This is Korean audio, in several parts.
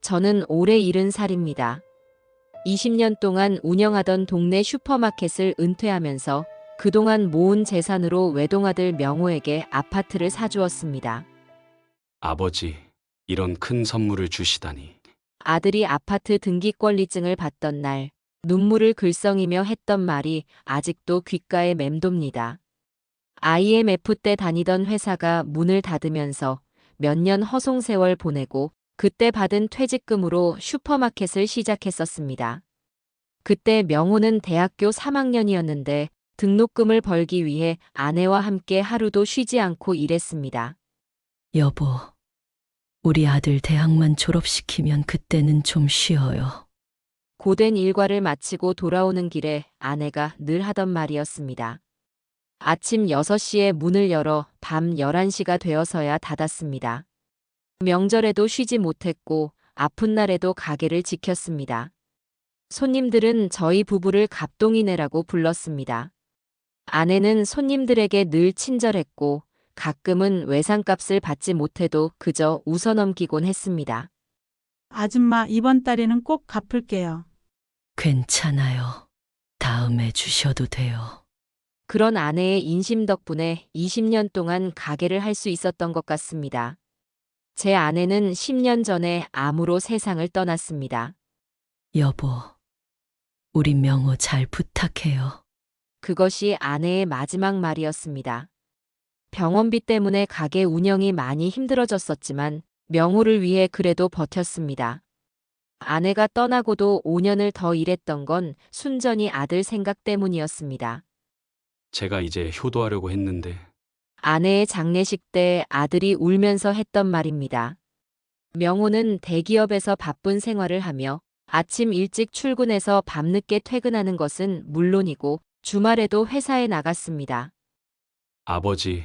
저는 올해 70살입니다. 20년 동안 운영하던 동네 슈퍼마켓을 은퇴하면서 그동안 모은 재산으로 외동아들 명호에게 아파트를 사주었습니다. 아버지, 이런 큰 선물을 주시다니. 아들이 아파트 등기권리증을 받던 날 눈물을 글썽이며 했던 말이 아직도 귓가에 맴돕니다. IMF 때 다니던 회사가 문을 닫으면서 몇 년 허송세월 보내고 그때 받은 퇴직금으로 슈퍼마켓을 시작했었습니다. 그때 명호는 대학교 3학년이었는데 등록금을 벌기 위해 아내와 함께 하루도 쉬지 않고 일했습니다. 여보, 우리 아들 대학만 졸업시키면 그때는 좀 쉬어요. 고된 일과를 마치고 돌아오는 길에 아내가 늘 하던 말이었습니다. 아침 6시에 문을 열어 밤 11시가 되어서야 닫았습니다. 명절에도 쉬지 못했고 아픈 날에도 가게를 지켰습니다. 손님들은 저희 부부를 갑동이네라고 불렀습니다. 아내는 손님들에게 늘 친절했고 가끔은 외상값을 받지 못해도 그저 웃어넘기곤 했습니다. 아줌마, 이번 달에는 꼭 갚을게요. 괜찮아요. 다음에 주셔도 돼요. 그런 아내의 인심 덕분에 20년 동안 가게를 할 수 있었던 것 같습니다. 제 아내는 10년 전에 암으로 세상을 떠났습니다. 여보, 우리 명호 잘 부탁해요. 그것이 아내의 마지막 말이었습니다. 병원비 때문에 가게 운영이 많이 힘들어졌었지만 명호를 위해 그래도 버텼습니다. 아내가 떠나고도 5년을 더 일했던 건 순전히 아들 생각 때문이었습니다. 제가 이제 효도하려고 했는데 아내의 장례식 때 아들이 울면서 했던 말입니다. 명호는 대기업에서 바쁜 생활을 하며 아침 일찍 출근해서 밤늦게 퇴근하는 것은 물론이고 주말에도 회사에 나갔습니다. 아버지,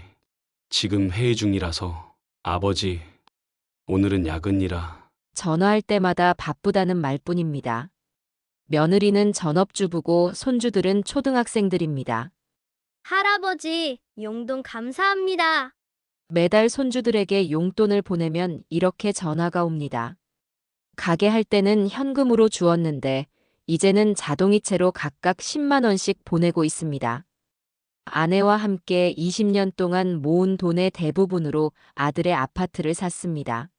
지금 회의 중이라서 아버지, 오늘은 야근이라. 전화할 때마다 바쁘다는 말뿐입니다. 며느리는 전업주부고 손주들은 초등학생들입니다. 할아버지, 용돈 감사합니다. 매달 손주들에게 용돈을 보내면 이렇게 전화가 옵니다. 가게 할 때는 현금으로 주었는데 이제는 자동이체로 각각 10만 원씩 보내고 있습니다. 아내와 함께 20년 동안 모은 돈의 대부분으로 아들의 아파트를 샀습니다.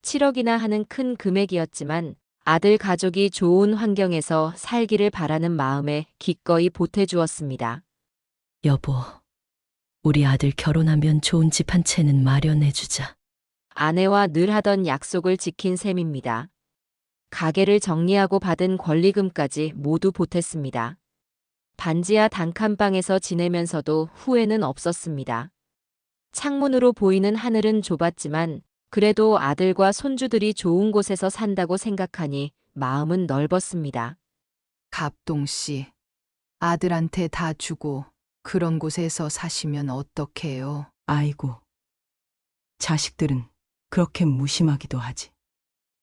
7억이나 하는 큰 금액이었지만 아들 가족이 좋은 환경에서 살기를 바라는 마음에 기꺼이 보태주었습니다. 여보, 우리 아들 결혼하면 좋은 집 한 채는 마련해주자. 아내와 늘 하던 약속을 지킨 셈입니다. 가게를 정리하고 받은 권리금까지 모두 보탰습니다. 반지하 단칸방에서 지내면서도 후회는 없었습니다. 창문으로 보이는 하늘은 좁았지만 그래도 아들과 손주들이 좋은 곳에서 산다고 생각하니 마음은 넓었습니다. 갑동 씨, 아들한테 다 주고 그런 곳에서 사시면 어떡해요? 아이고, 자식들은 그렇게 무심하기도 하지.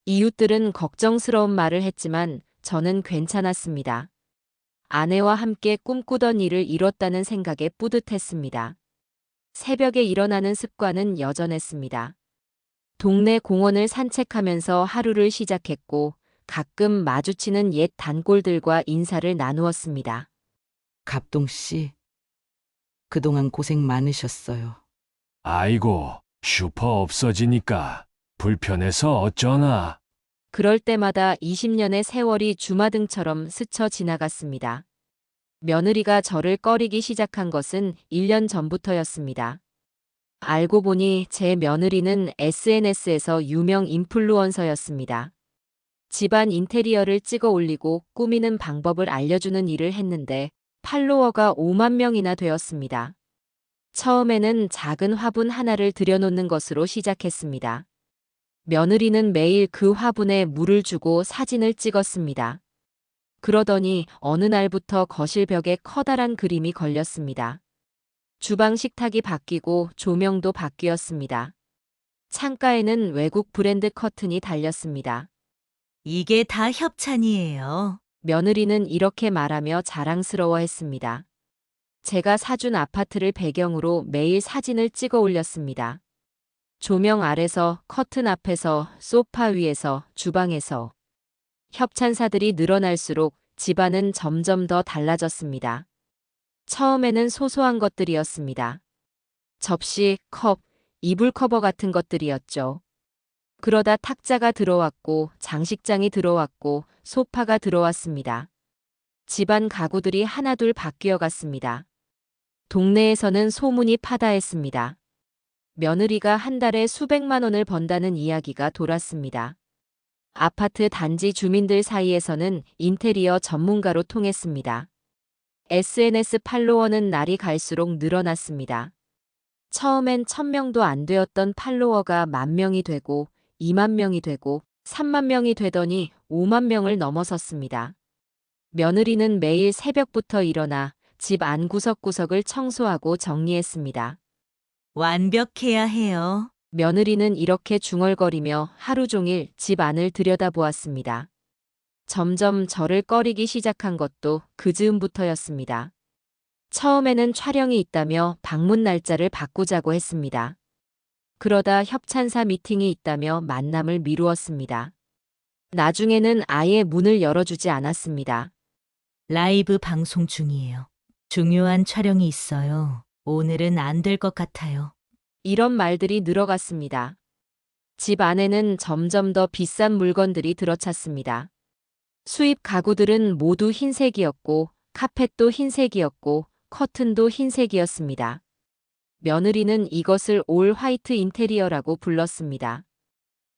이웃들은 걱정스러운 말을 했지만 저는 괜찮았습니다. 아내와 함께 꿈꾸던 일을 이뤘다는 생각에 뿌듯했습니다. 새벽에 일어나는 습관은 여전했습니다. 동네 공원을 산책하면서 하루를 시작했고 가끔 마주치는 옛 단골들과 인사를 나누었습니다. 갑동 씨, 그동안 고생 많으셨어요. 아이고, 슈퍼 없어지니까 불편해서 어쩌나. 그럴 때마다 20년의 세월이 주마등처럼 스쳐 지나갔습니다. 며느리가 저를 꺼리기 시작한 것은 1년 전부터였습니다. 알고 보니 제 며느리는 SNS에서 유명 인플루언서였습니다. 집안 인테리어를 찍어 올리고 꾸미는 방법을 알려주는 일을 했는데 팔로워가 5만 명이나 되었습니다. 처음에는 작은 화분 하나를 들여놓는 것으로 시작했습니다. 며느리는 매일 그 화분에 물을 주고 사진을 찍었습니다. 그러더니 어느 날부터 거실 벽에 커다란 그림이 걸렸습니다. 주방 식탁이 바뀌고 조명도 바뀌었습니다. 창가에는 외국 브랜드 커튼이 달렸습니다. 이게 다 협찬이에요. 며느리는 이렇게 말하며 자랑스러워했습니다. 제가 사준 아파트를 배경으로 매일 사진을 찍어 올렸습니다. 조명 아래서, 커튼 앞에서, 소파 위에서, 주방에서. 협찬사들이 늘어날수록 집안은 점점 더 달라졌습니다. 처음에는 소소한 것들이었습니다. 접시, 컵, 이불 커버 같은 것들이었죠. 그러다 탁자가 들어왔고, 장식장이 들어왔고, 소파가 들어왔습니다. 집안 가구들이 하나둘 바뀌어 갔습니다. 동네에서는 소문이 파다했습니다. 며느리가 한 달에 수백만 원을 번다는 이야기가 돌았습니다. 아파트 단지 주민들 사이에서는 인테리어 전문가로 통했습니다. SNS 팔로워는 날이 갈수록 늘어났습니다. 처음엔 1000명도 안 되었던 팔로워가 10,000명이 되고 20,000명이 되고 30,000명이 되더니 50,000명을 넘어섰습니다. 며느리는 매일 새벽부터 일어나 집 안 구석구석을 청소하고 정리했습니다. 완벽해야 해요. 며느리는 이렇게 중얼거리며 하루 종일 집 안을 들여다보았습니다. 점점 저를 꺼리기 시작한 것도 그 즈음부터였습니다. 처음에는 촬영이 있다며 방문 날짜를 바꾸자고 했습니다. 그러다 협찬사 미팅이 있다며 만남을 미루었습니다. 나중에는 아예 문을 열어주지 않았습니다. 라이브 방송 중이에요. 중요한 촬영이 있어요. 오늘은 안 될 것 같아요. 이런 말들이 늘어갔습니다. 집 안에는 점점 더 비싼 물건들이 들어찼습니다. 수입 가구들은 모두 흰색이었고, 카펫도 흰색이었고, 커튼도 흰색이었습니다. 며느리는 이것을 올 화이트 인테리어라고 불렀습니다.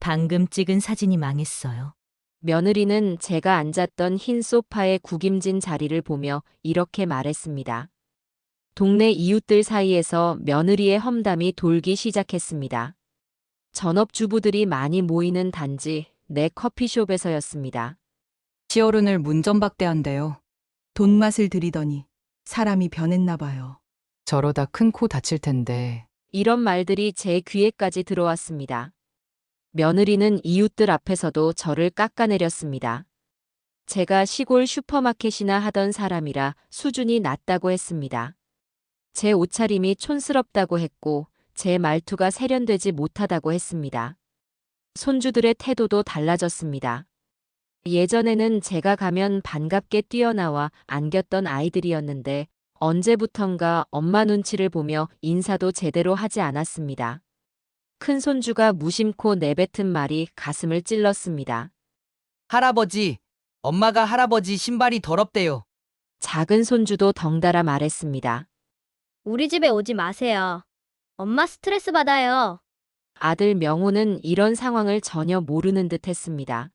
방금 찍은 사진이 망했어요. 며느리는 제가 앉았던 흰 소파의 구김진 자리를 보며 이렇게 말했습니다. 동네 이웃들 사이에서 며느리의 험담이 돌기 시작했습니다. 전업주부들이 많이 모이는 단지 내 커피숍에서였습니다. 시어른을 문전박대한대요. 돈맛을 들이더니 사람이 변했나 봐요. 저러다 큰 코 다칠 텐데. 이런 말들이 제 귀에까지 들어왔습니다. 며느리는 이웃들 앞에서도 저를 깎아내렸습니다. 제가 시골 슈퍼마켓이나 하던 사람이라 수준이 낮다고 했습니다. 제 옷차림이 촌스럽다고 했고 제 말투가 세련되지 못하다고 했습니다. 손주들의 태도도 달라졌습니다. 예전에는 제가 가면 반갑게 뛰어나와 안겼던 아이들이었는데 언제부턴가 엄마 눈치를 보며 인사도 제대로 하지 않았습니다. 큰 손주가 무심코 내뱉은 말이 가슴을 찔렀습니다. 할아버지, 엄마가 할아버지 신발이 더럽대요. 작은 손주도 덩달아 말했습니다. 우리 집에 오지 마세요. 엄마 스트레스 받아요. 아들 명호는 이런 상황을 전혀 모르는 듯 했습니다.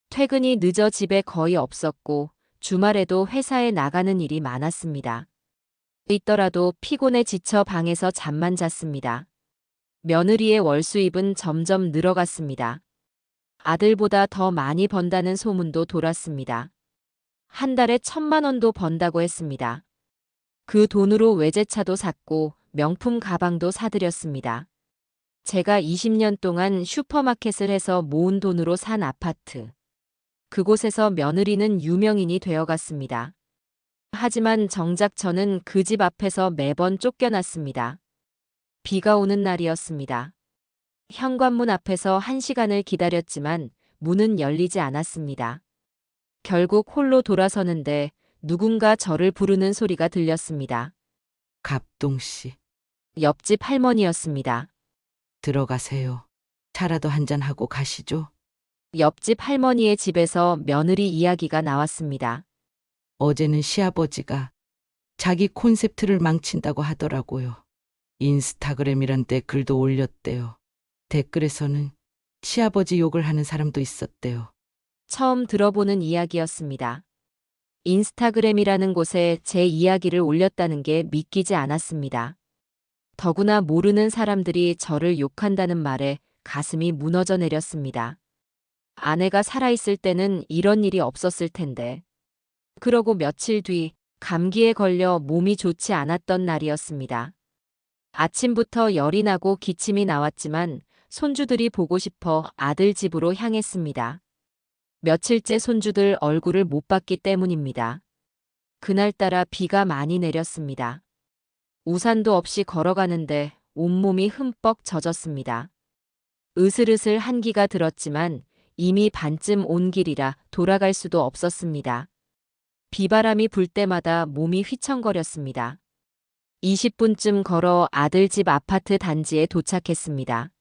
퇴근이 늦어 집에 거의 없었고 주말에도 회사에 나가는 일이 많았습니다. 있더라도 피곤해 지쳐 방에서 잠만 잤습니다. 며느리의 월 수입은 점점 늘어갔습니다. 아들보다 더 많이 번다는 소문도 돌았습니다. 한 달에 1,000만 원도 번다고 했습니다. 그 돈으로 외제차도 샀고 명품 가방도 사들였습니다. 제가 20년 동안 슈퍼마켓을 해서 모은 돈으로 산 아파트. 그곳에서 며느리는 유명인이 되어갔습니다. 하지만 정작 저는 그 집 앞에서 매번 쫓겨났습니다. 비가 오는 날이었습니다. 현관문 앞에서 1시간을 기다렸지만 문은 열리지 않았습니다. 결국 홀로 돌아서는데 누군가 저를 부르는 소리가 들렸습니다. 갑동 씨, 옆집 할머니였습니다. 들어가세요. 차라도 한잔하고 가시죠. 옆집 할머니의 집에서 며느리 이야기가 나왔습니다. 어제는 시아버지가 자기 콘셉트를 망친다고 하더라고요. 인스타그램이란 데 글도 올렸대요. 댓글에서는 시아버지 욕을 하는 사람도 있었대요. 처음 들어보는 이야기였습니다. 인스타그램이라는 곳에 제 이야기를 올렸다는 게 믿기지 않았습니다. 더구나 모르는 사람들이 저를 욕한다는 말에 가슴이 무너져 내렸습니다. 아내가 살아있을 때는 이런 일이 없었을 텐데. 그러고 며칠 뒤 감기에 걸려 몸이 좋지 않았던 날이었습니다. 아침부터 열이 나고 기침이 나왔지만 손주들이 보고 싶어 아들 집으로 향했습니다. 며칠째 손주들 얼굴을 못 봤기 때문입니다. 그날따라 비가 많이 내렸습니다. 우산도 없이 걸어가는데 온몸이 흠뻑 젖었습니다. 으슬으슬 한기가 들었지만 이미 반쯤 온 길이라 돌아갈 수도 없었습니다. 비바람이 불 때마다 몸이 휘청거렸습니다. 20분쯤 걸어 아들 집 아파트 단지에 도착했습니다.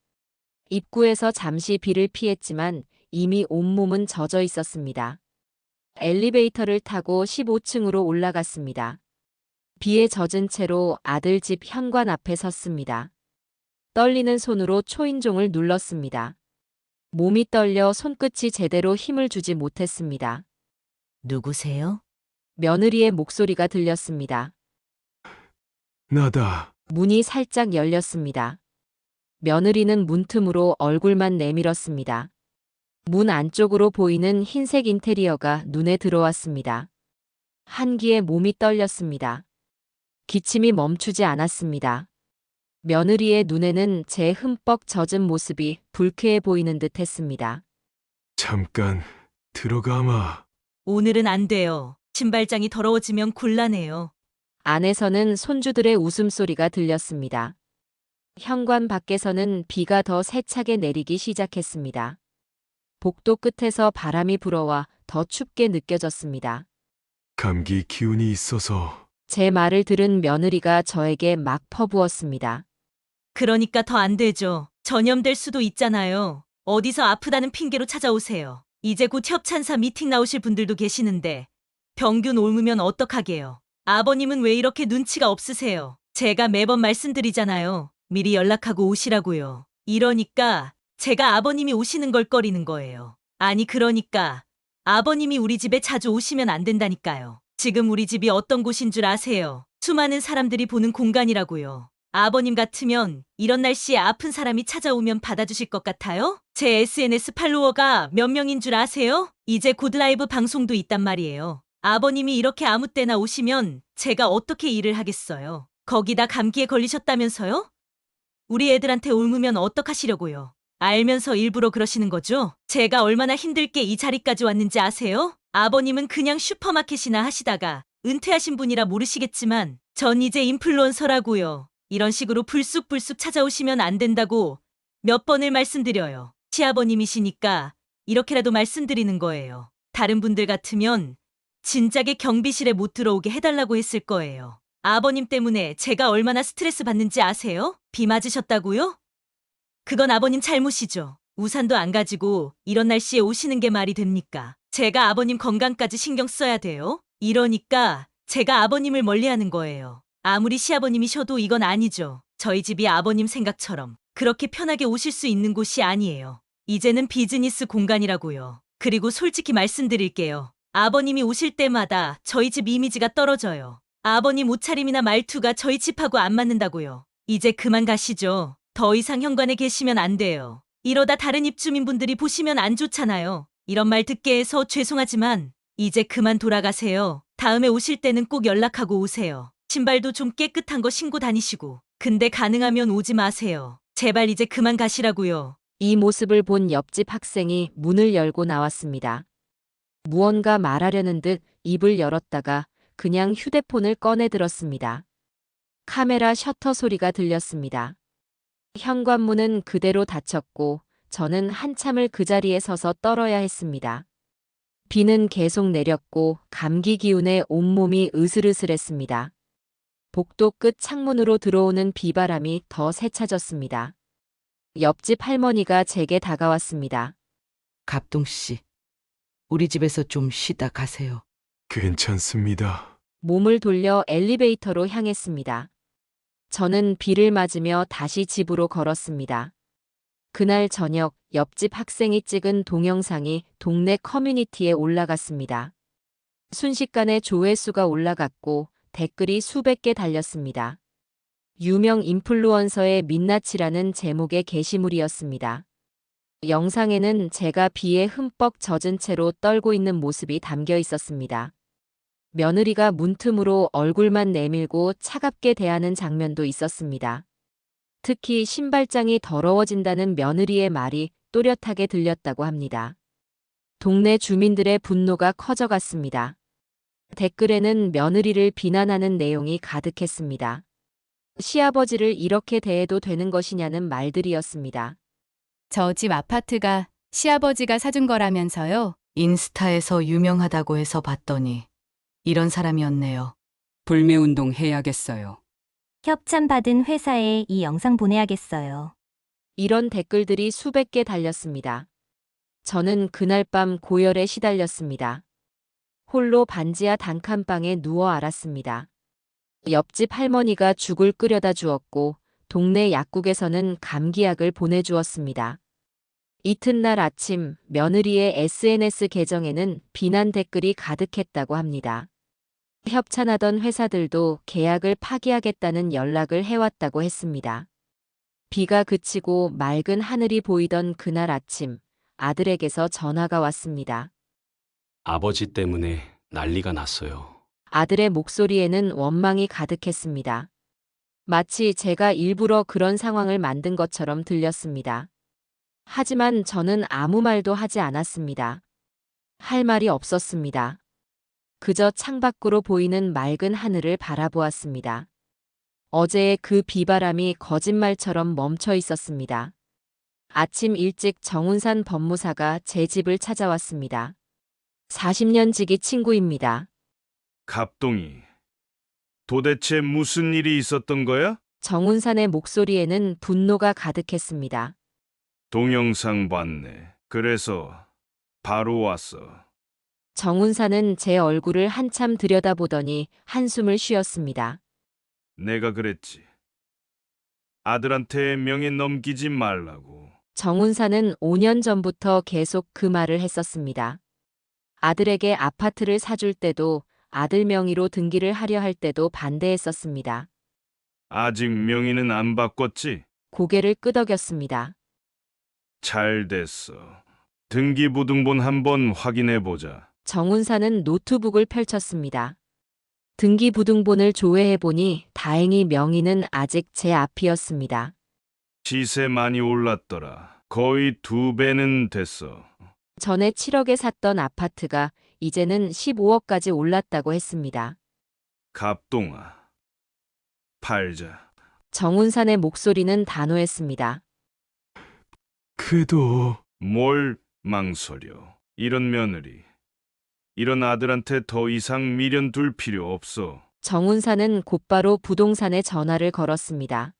입구에서 잠시 비를 피했지만 이미 온몸은 젖어 있었습니다. 엘리베이터를 타고 15층으로 올라갔습니다. 비에 젖은 채로 아들 집 현관 앞에 섰습니다. 떨리는 손으로 초인종을 눌렀습니다. 몸이 떨려 손끝이 제대로 힘을 주지 못했습니다. 누구세요? 며느리의 목소리가 들렸습니다. 나다. 문이 살짝 열렸습니다. 며느리는 문틈으로 얼굴만 내밀었습니다. 문 안쪽으로 보이는 흰색 인테리어가 눈에 들어왔습니다. 한기에 몸이 떨렸습니다. 기침이 멈추지 않았습니다. 며느리의 눈에는 제 흠뻑 젖은 모습이 불쾌해 보이는 듯 했습니다. 잠깐 들어가마. 오늘은 안 돼요. 신발장이 더러워지면 곤란해요. 안에서는 손주들의 웃음소리가 들렸습니다. 현관 밖에서는 비가 더 세차게 내리기 시작했습니다. 복도 끝에서 바람이 불어와 더 춥게 느껴졌습니다. 감기 기운이 있어서. 제 말을 들은 며느리가 저에게 막 퍼부었습니다. 그러니까 더 안 되죠. 전염될 수도 있잖아요. 어디서 아프다는 핑계로 찾아오세요. 이제 곧 협찬사 미팅 나오실 분들도 계시는데 병균 옮으면 어떡하게요. 아버님은 왜 이렇게 눈치가 없으세요? 제가 매번 말씀드리잖아요. 미리 연락하고 오시라고요. 이러니까 제가 아버님이 오시는 걸 꺼리는 거예요. 아니 그러니까 아버님이 우리 집에 자주 오시면 안 된다니까요. 지금 우리 집이 어떤 곳인 줄 아세요? 수많은 사람들이 보는 공간이라고요. 아버님 같으면 이런 날씨에 아픈 사람이 찾아오면 받아주실 것 같아요? 제 SNS 팔로워가 몇 명인 줄 아세요? 이제 곧 라이브 방송도 있단 말이에요. 아버님이 이렇게 아무 때나 오시면 제가 어떻게 일을 하겠어요? 거기다 감기에 걸리셨다면서요? 우리 애들한테 옮으면 어떡하시려고요? 알면서 일부러 그러시는 거죠? 제가 얼마나 힘들게 이 자리까지 왔는지 아세요? 아버님은 그냥 슈퍼마켓이나 하시다가 은퇴하신 분이라 모르시겠지만 전 이제 인플루언서라고요. 이런 식으로 불쑥불쑥 찾아오시면 안 된다고 몇 번을 말씀드려요. 시아버님이시니까 이렇게라도 말씀드리는 거예요. 다른 분들 같으면 진작에 경비실에 못 들어오게 해달라고 했을 거예요. 아버님 때문에 제가 얼마나 스트레스 받는지 아세요? 비 맞으셨다고요? 그건 아버님 잘못이죠. 우산도 안 가지고 이런 날씨에 오시는 게 말이 됩니까? 제가 아버님 건강까지 신경 써야 돼요? 이러니까 제가 아버님을 멀리하는 거예요. 아무리 시아버님이셔도 이건 아니죠. 저희 집이 아버님 생각처럼 그렇게 편하게 오실 수 있는 곳이 아니에요. 이제는 비즈니스 공간이라고요. 그리고 솔직히 말씀드릴게요. 아버님이 오실 때마다 저희 집 이미지가 떨어져요. 아버님 옷차림이나 말투가 저희 집하고 안 맞는다고요. 이제 그만 가시죠. 더 이상 현관에 계시면 안 돼요. 이러다 다른 입주민분들이 보시면 안 좋잖아요. 이런 말 듣게 해서 죄송하지만 이제 그만 돌아가세요. 다음에 오실 때는 꼭 연락하고 오세요. 신발도 좀 깨끗한 거 신고 다니시고. 근데 가능하면 오지 마세요. 제발 이제 그만 가시라고요. 이 모습을 본 옆집 학생이 문을 열고 나왔습니다. 무언가 말하려는 듯 입을 열었다가 그냥 휴대폰을 꺼내 들었습니다. 카메라 셔터 소리가 들렸습니다. 현관문은 그대로 닫혔고 저는 한참을 그 자리에 서서 떨어야 했습니다. 비는 계속 내렸고 감기 기운에 온몸이 으슬으슬했습니다. 복도 끝 창문으로 들어오는 비바람이 더 세차졌습니다. 옆집 할머니가 제게 다가왔습니다. 갑동 씨, 우리 집에서 좀 쉬다 가세요. 괜찮습니다. 몸을 돌려 엘리베이터로 향했습니다. 저는 비를 맞으며 다시 집으로 걸었습니다. 그날 저녁 옆집 학생이 찍은 동영상이 동네 커뮤니티에 올라갔습니다. 순식간에 조회수가 올라갔고 댓글이 수백 개 달렸습니다. 유명 인플루언서의 민낯이라는 제목의 게시물이었습니다. 영상에는 제가 비에 흠뻑 젖은 채로 떨고 있는 모습이 담겨 있었습니다. 며느리가 문틈으로 얼굴만 내밀고 차갑게 대하는 장면도 있었습니다. 특히 신발장이 더러워진다는 며느리의 말이 또렷하게 들렸다고 합니다. 동네 주민들의 분노가 커져갔습니다. 댓글에는 며느리를 비난하는 내용이 가득했습니다. 시아버지를 이렇게 대해도 되는 것이냐는 말들이었습니다. 저 집 아파트가 시아버지가 사준 거라면서요? 인스타에서 유명하다고 해서 봤더니 이런 사람이었네요. 불매운동 해야겠어요. 협찬받은 회사에 이 영상 보내야겠어요. 이런 댓글들이 수백 개 달렸습니다. 저는 그날 밤 고열에 시달렸습니다. 홀로 반지하 단칸방에 누워 앓았습니다. 옆집 할머니가 죽을 끓여다 주었고 동네 약국에서는 감기약을 보내주었습니다. 이튿날 아침 며느리의 SNS 계정에는 비난 댓글이 가득했다고 합니다. 협찬하던 회사들도 계약을 파기하겠다는 연락을 해왔다고 했습니다. 비가 그치고 맑은 하늘이 보이던 그날 아침 아들에게서 전화가 왔습니다. 아버지 때문에 난리가 났어요. 아들의 목소리에는 원망이 가득했습니다. 마치 제가 일부러 그런 상황을 만든 것처럼 들렸습니다. 하지만 저는 아무 말도 하지 않았습니다. 할 말이 없었습니다. 그저 창밖으로 보이는 맑은 하늘을 바라보았습니다. 어제의 그 비바람이 거짓말처럼 멈춰 있었습니다. 아침 일찍 정운산 법무사가 제 집을 찾아왔습니다. 40년 지기 친구입니다. 갑동이, 도대체 무슨 일이 있었던 거야? 정운산의 목소리에는 분노가 가득했습니다. 동영상 봤네. 그래서 바로 왔어. 정운산은 제 얼굴을 한참 들여다보더니 한숨을 쉬었습니다. 내가 그랬지. 아들한테 명예 넘기지 말라고. 정운산은 5년 전부터 계속 그 말을 했었습니다. 아들에게 아파트를 사줄 때도 아들 명의로 등기를 하려 할 때도 반대했었습니다. 아직 명의는 안 바꿨지? 고개를 끄덕였습니다. 잘 됐어. 등기부등본 한번 확인해 보자. 정운산은 노트북을 펼쳤습니다. 등기부등본을 조회해보니 다행히 명의는 아직 제 앞이었습니다. 시세 많이 올랐더라. 거의 2배는 됐어. 전에 7억에 샀던 아파트가 이제는 15억까지 올랐다고 했습니다. 갑동아, 팔자. 정운산의 목소리는 단호했습니다. 그래도 뭘 망설여. 이런 며느리, 이런 아들한테 더 이상 미련 둘 필요 없어. 정운산은 곧바로 부동산에 전화를 걸었습니다.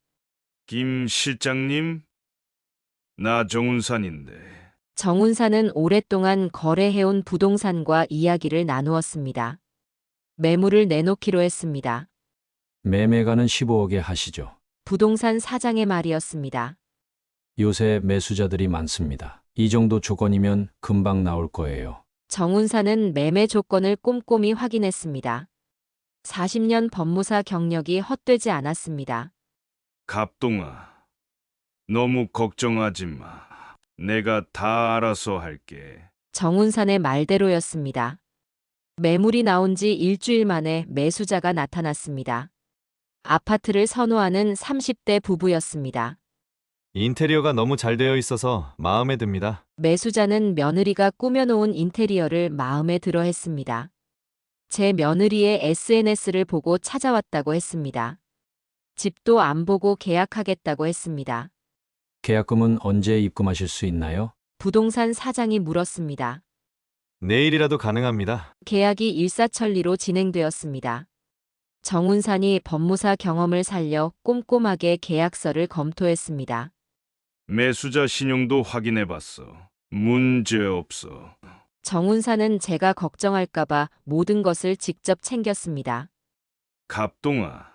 김 실장님, 나 정운산인데. 정운산은 오랫동안 거래해온 부동산과 이야기를 나누었습니다. 매물을 내놓기로 했습니다. 매매가는 15억에 하시죠. 부동산 사장의 말이었습니다. 요새 매수자들이 많습니다. 이 정도 조건이면 금방 나올 거예요. 정운산은 매매 조건을 꼼꼼히 확인했습니다. 40년 법무사 경력이 헛되지 않았습니다. 갑동아, 너무 걱정하지 마. 내가 다 알아서 할게. 정운산의 말대로였습니다. 매물이 나온 지 일주일 만에 매수자가 나타났습니다. 아파트를 선호하는 30대 부부였습니다. 인테리어가 너무 잘 되어 있어서 마음에 듭니다. 매수자는 며느리가 꾸며놓은 인테리어를 마음에 들어 했습니다. 제 며느리의 SNS를 보고 찾아왔다고 했습니다. 집도 안 보고 계약하겠다고 했습니다. 계약금은 언제 입금하실 수 있나요? 부동산 사장이 물었습니다. 내일이라도 가능합니다. 계약이 일사천리로 진행되었습니다. 정운산이 법무사 경험을 살려 꼼꼼하게 계약서를 검토했습니다. 매수자 신용도 확인해 봤어. 문제 없어. 정운산은 제가 걱정할까봐 모든 것을 직접 챙겼습니다. 갑동아,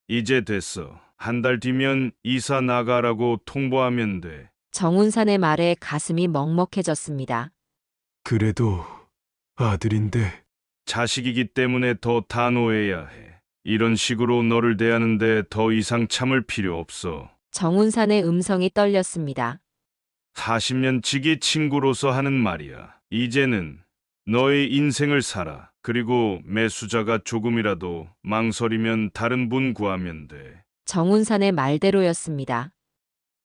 이제 됐어. 한 달 뒤면 이사 나가라고 통보하면 돼. 정운산의 말에 가슴이 먹먹해졌습니다. 그래도 아들인데. 자식이기 때문에 더 단호해야 해. 이런 식으로 너를 대하는데 더 이상 참을 필요 없어. 정운산의 음성이 떨렸습니다. 40년 지기 친구로서 하는 말이야. 이제는 너의 인생을 살아. 그리고 매수자가 조금이라도 망설이면 다른 분 구하면 돼. 정운산의 말대로였습니다.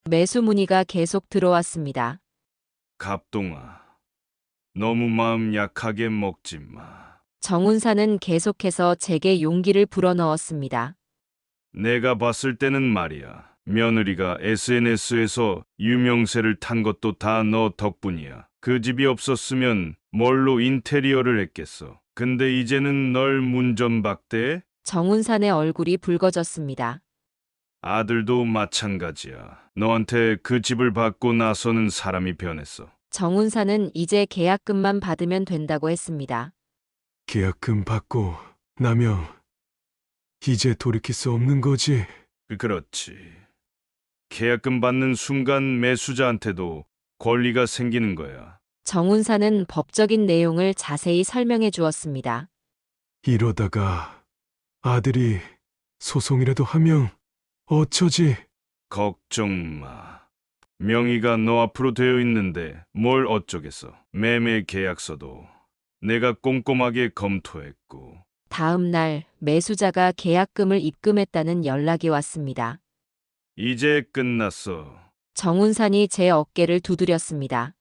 매수 문의가 계속 들어왔습니다. 갑동아, 너무 마음 약하게 먹지 마. 정운산은 계속해서 제게 용기를 불어넣었습니다. 내가 봤을 때는 말이야. 며느리가 SNS에서 유명세를 탄 것도 다 너 덕분이야. 그 집이 없었으면 뭘로 인테리어를 했겠어. 근데 이제는 널 문전박대해? 정운산의 얼굴이 붉어졌습니다. 아들도 마찬가지야. 너한테 그 집을 받고 나서는 사람이 변했어. 정운산은 이제 계약금만 받으면 된다고 했습니다. 계약금 받고 나면 이제 돌이킬 수 없는 거지. 그렇지. 계약금 받는 순간 매수자한테도 권리가 생기는 거야. 정운산은 법적인 내용을 자세히 설명해 주었습니다. 이러다가 아들이 소송이라도 하면 어쩌지? 걱정 마. 명의가 너 앞으로 되어 있는데 뭘 어쩌겠어. 매매 계약서도 내가 꼼꼼하게 검토했고. 다음 날 매수자가 계약금을 입금했다는 연락이 왔습니다. 이제 끝났어. 정운산이 제 어깨를 두드렸습니다.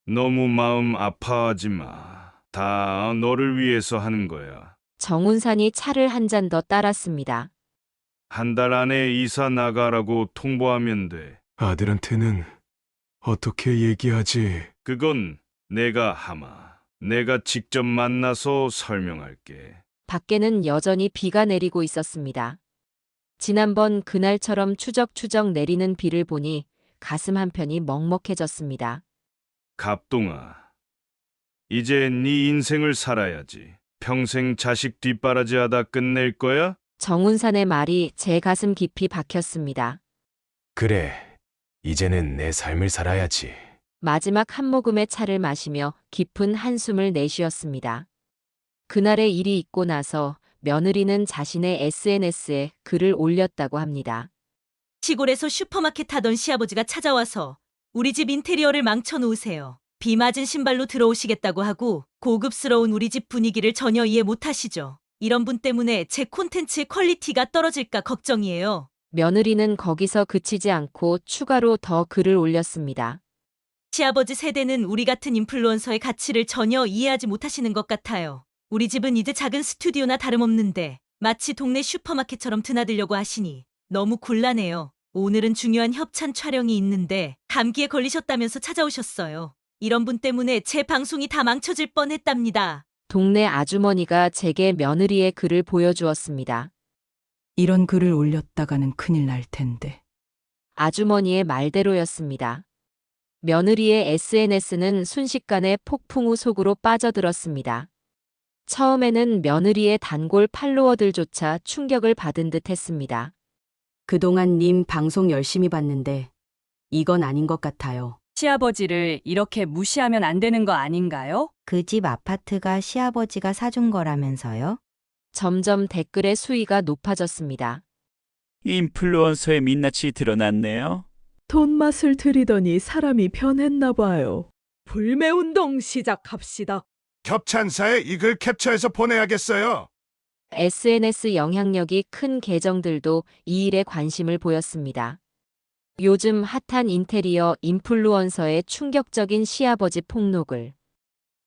너무 마음 아파하지 마. 다 너를 위해서 하는 거야. 정운산이 차를 한 잔 더 따랐습니다. 한 달 안에 이사 나가라고 통보하면 돼. 아들한테는 어떻게 얘기하지? 그건 내가 하마. 내가 직접 만나서 설명할게. 밖에는 여전히 비가 내리고 있었습니다. 지난번 그날처럼 추적추적 내리는 비를 보니 가슴 한편이 먹먹해졌습니다. 갑동아, 이제 네 인생을 살아야지. 평생 자식 뒷바라지하다 끝낼 거야? 정운산의 말이 제 가슴 깊이 박혔습니다. 그래, 이제는 내 삶을 살아야지. 마지막 한 모금의 차를 마시며 깊은 한숨을 내쉬었습니다. 그날의 일이 있고 나서 며느리는 자신의 SNS에 글을 올렸다고 합니다. 시골에서 슈퍼마켓 하던 시아버지가 찾아와서 우리 집 인테리어를 망쳐놓으세요. 비 맞은 신발로 들어오시겠다고 하고 고급스러운 우리 집 분위기를 전혀 이해 못하시죠. 이런 분 때문에 제 콘텐츠의 퀄리티가 떨어질까 걱정이에요. 며느리는 거기서 그치지 않고 추가로 더 글을 올렸습니다. 시아버지 세대는 우리 같은 인플루언서의 가치를 전혀 이해하지 못하시는 것 같아요. 우리 집은 이제 작은 스튜디오나 다름없는데 마치 동네 슈퍼마켓처럼 드나들려고 하시니 너무 곤란해요. 오늘은 중요한 협찬 촬영이 있는데 감기에 걸리셨다면서 찾아오셨어요. 이런 분 때문에 제 방송이 다 망쳐질 뻔했답니다. 동네 아주머니가 제게 며느리의 글을 보여주었습니다. 이런 글을 올렸다가는 큰일 날 텐데. 아주머니의 말대로였습니다. 며느리의 SNS는 순식간에 폭풍우 속으로 빠져들었습니다. 처음에는 며느리의 단골 팔로워들조차 충격을 받은 듯 했습니다. 그동안 님 방송 열심히 봤는데 이건 아닌 것 같아요. 시아버지를 이렇게 무시하면 안 되는 거 아닌가요? 그 집 아파트가 시아버지가 사준 거라면서요? 점점 댓글의 수위가 높아졌습니다. 인플루언서의 민낯이 드러났네요. 돈맛을 들이더니 사람이 변했나 봐요. 불매운동 시작합시다. 협찬사에 이 글 캡처해서 보내야겠어요. SNS 영향력이 큰 계정들도 이 일에 관심을 보였습니다. 요즘 핫한 인테리어 인플루언서의 충격적인 시아버지 폭로글.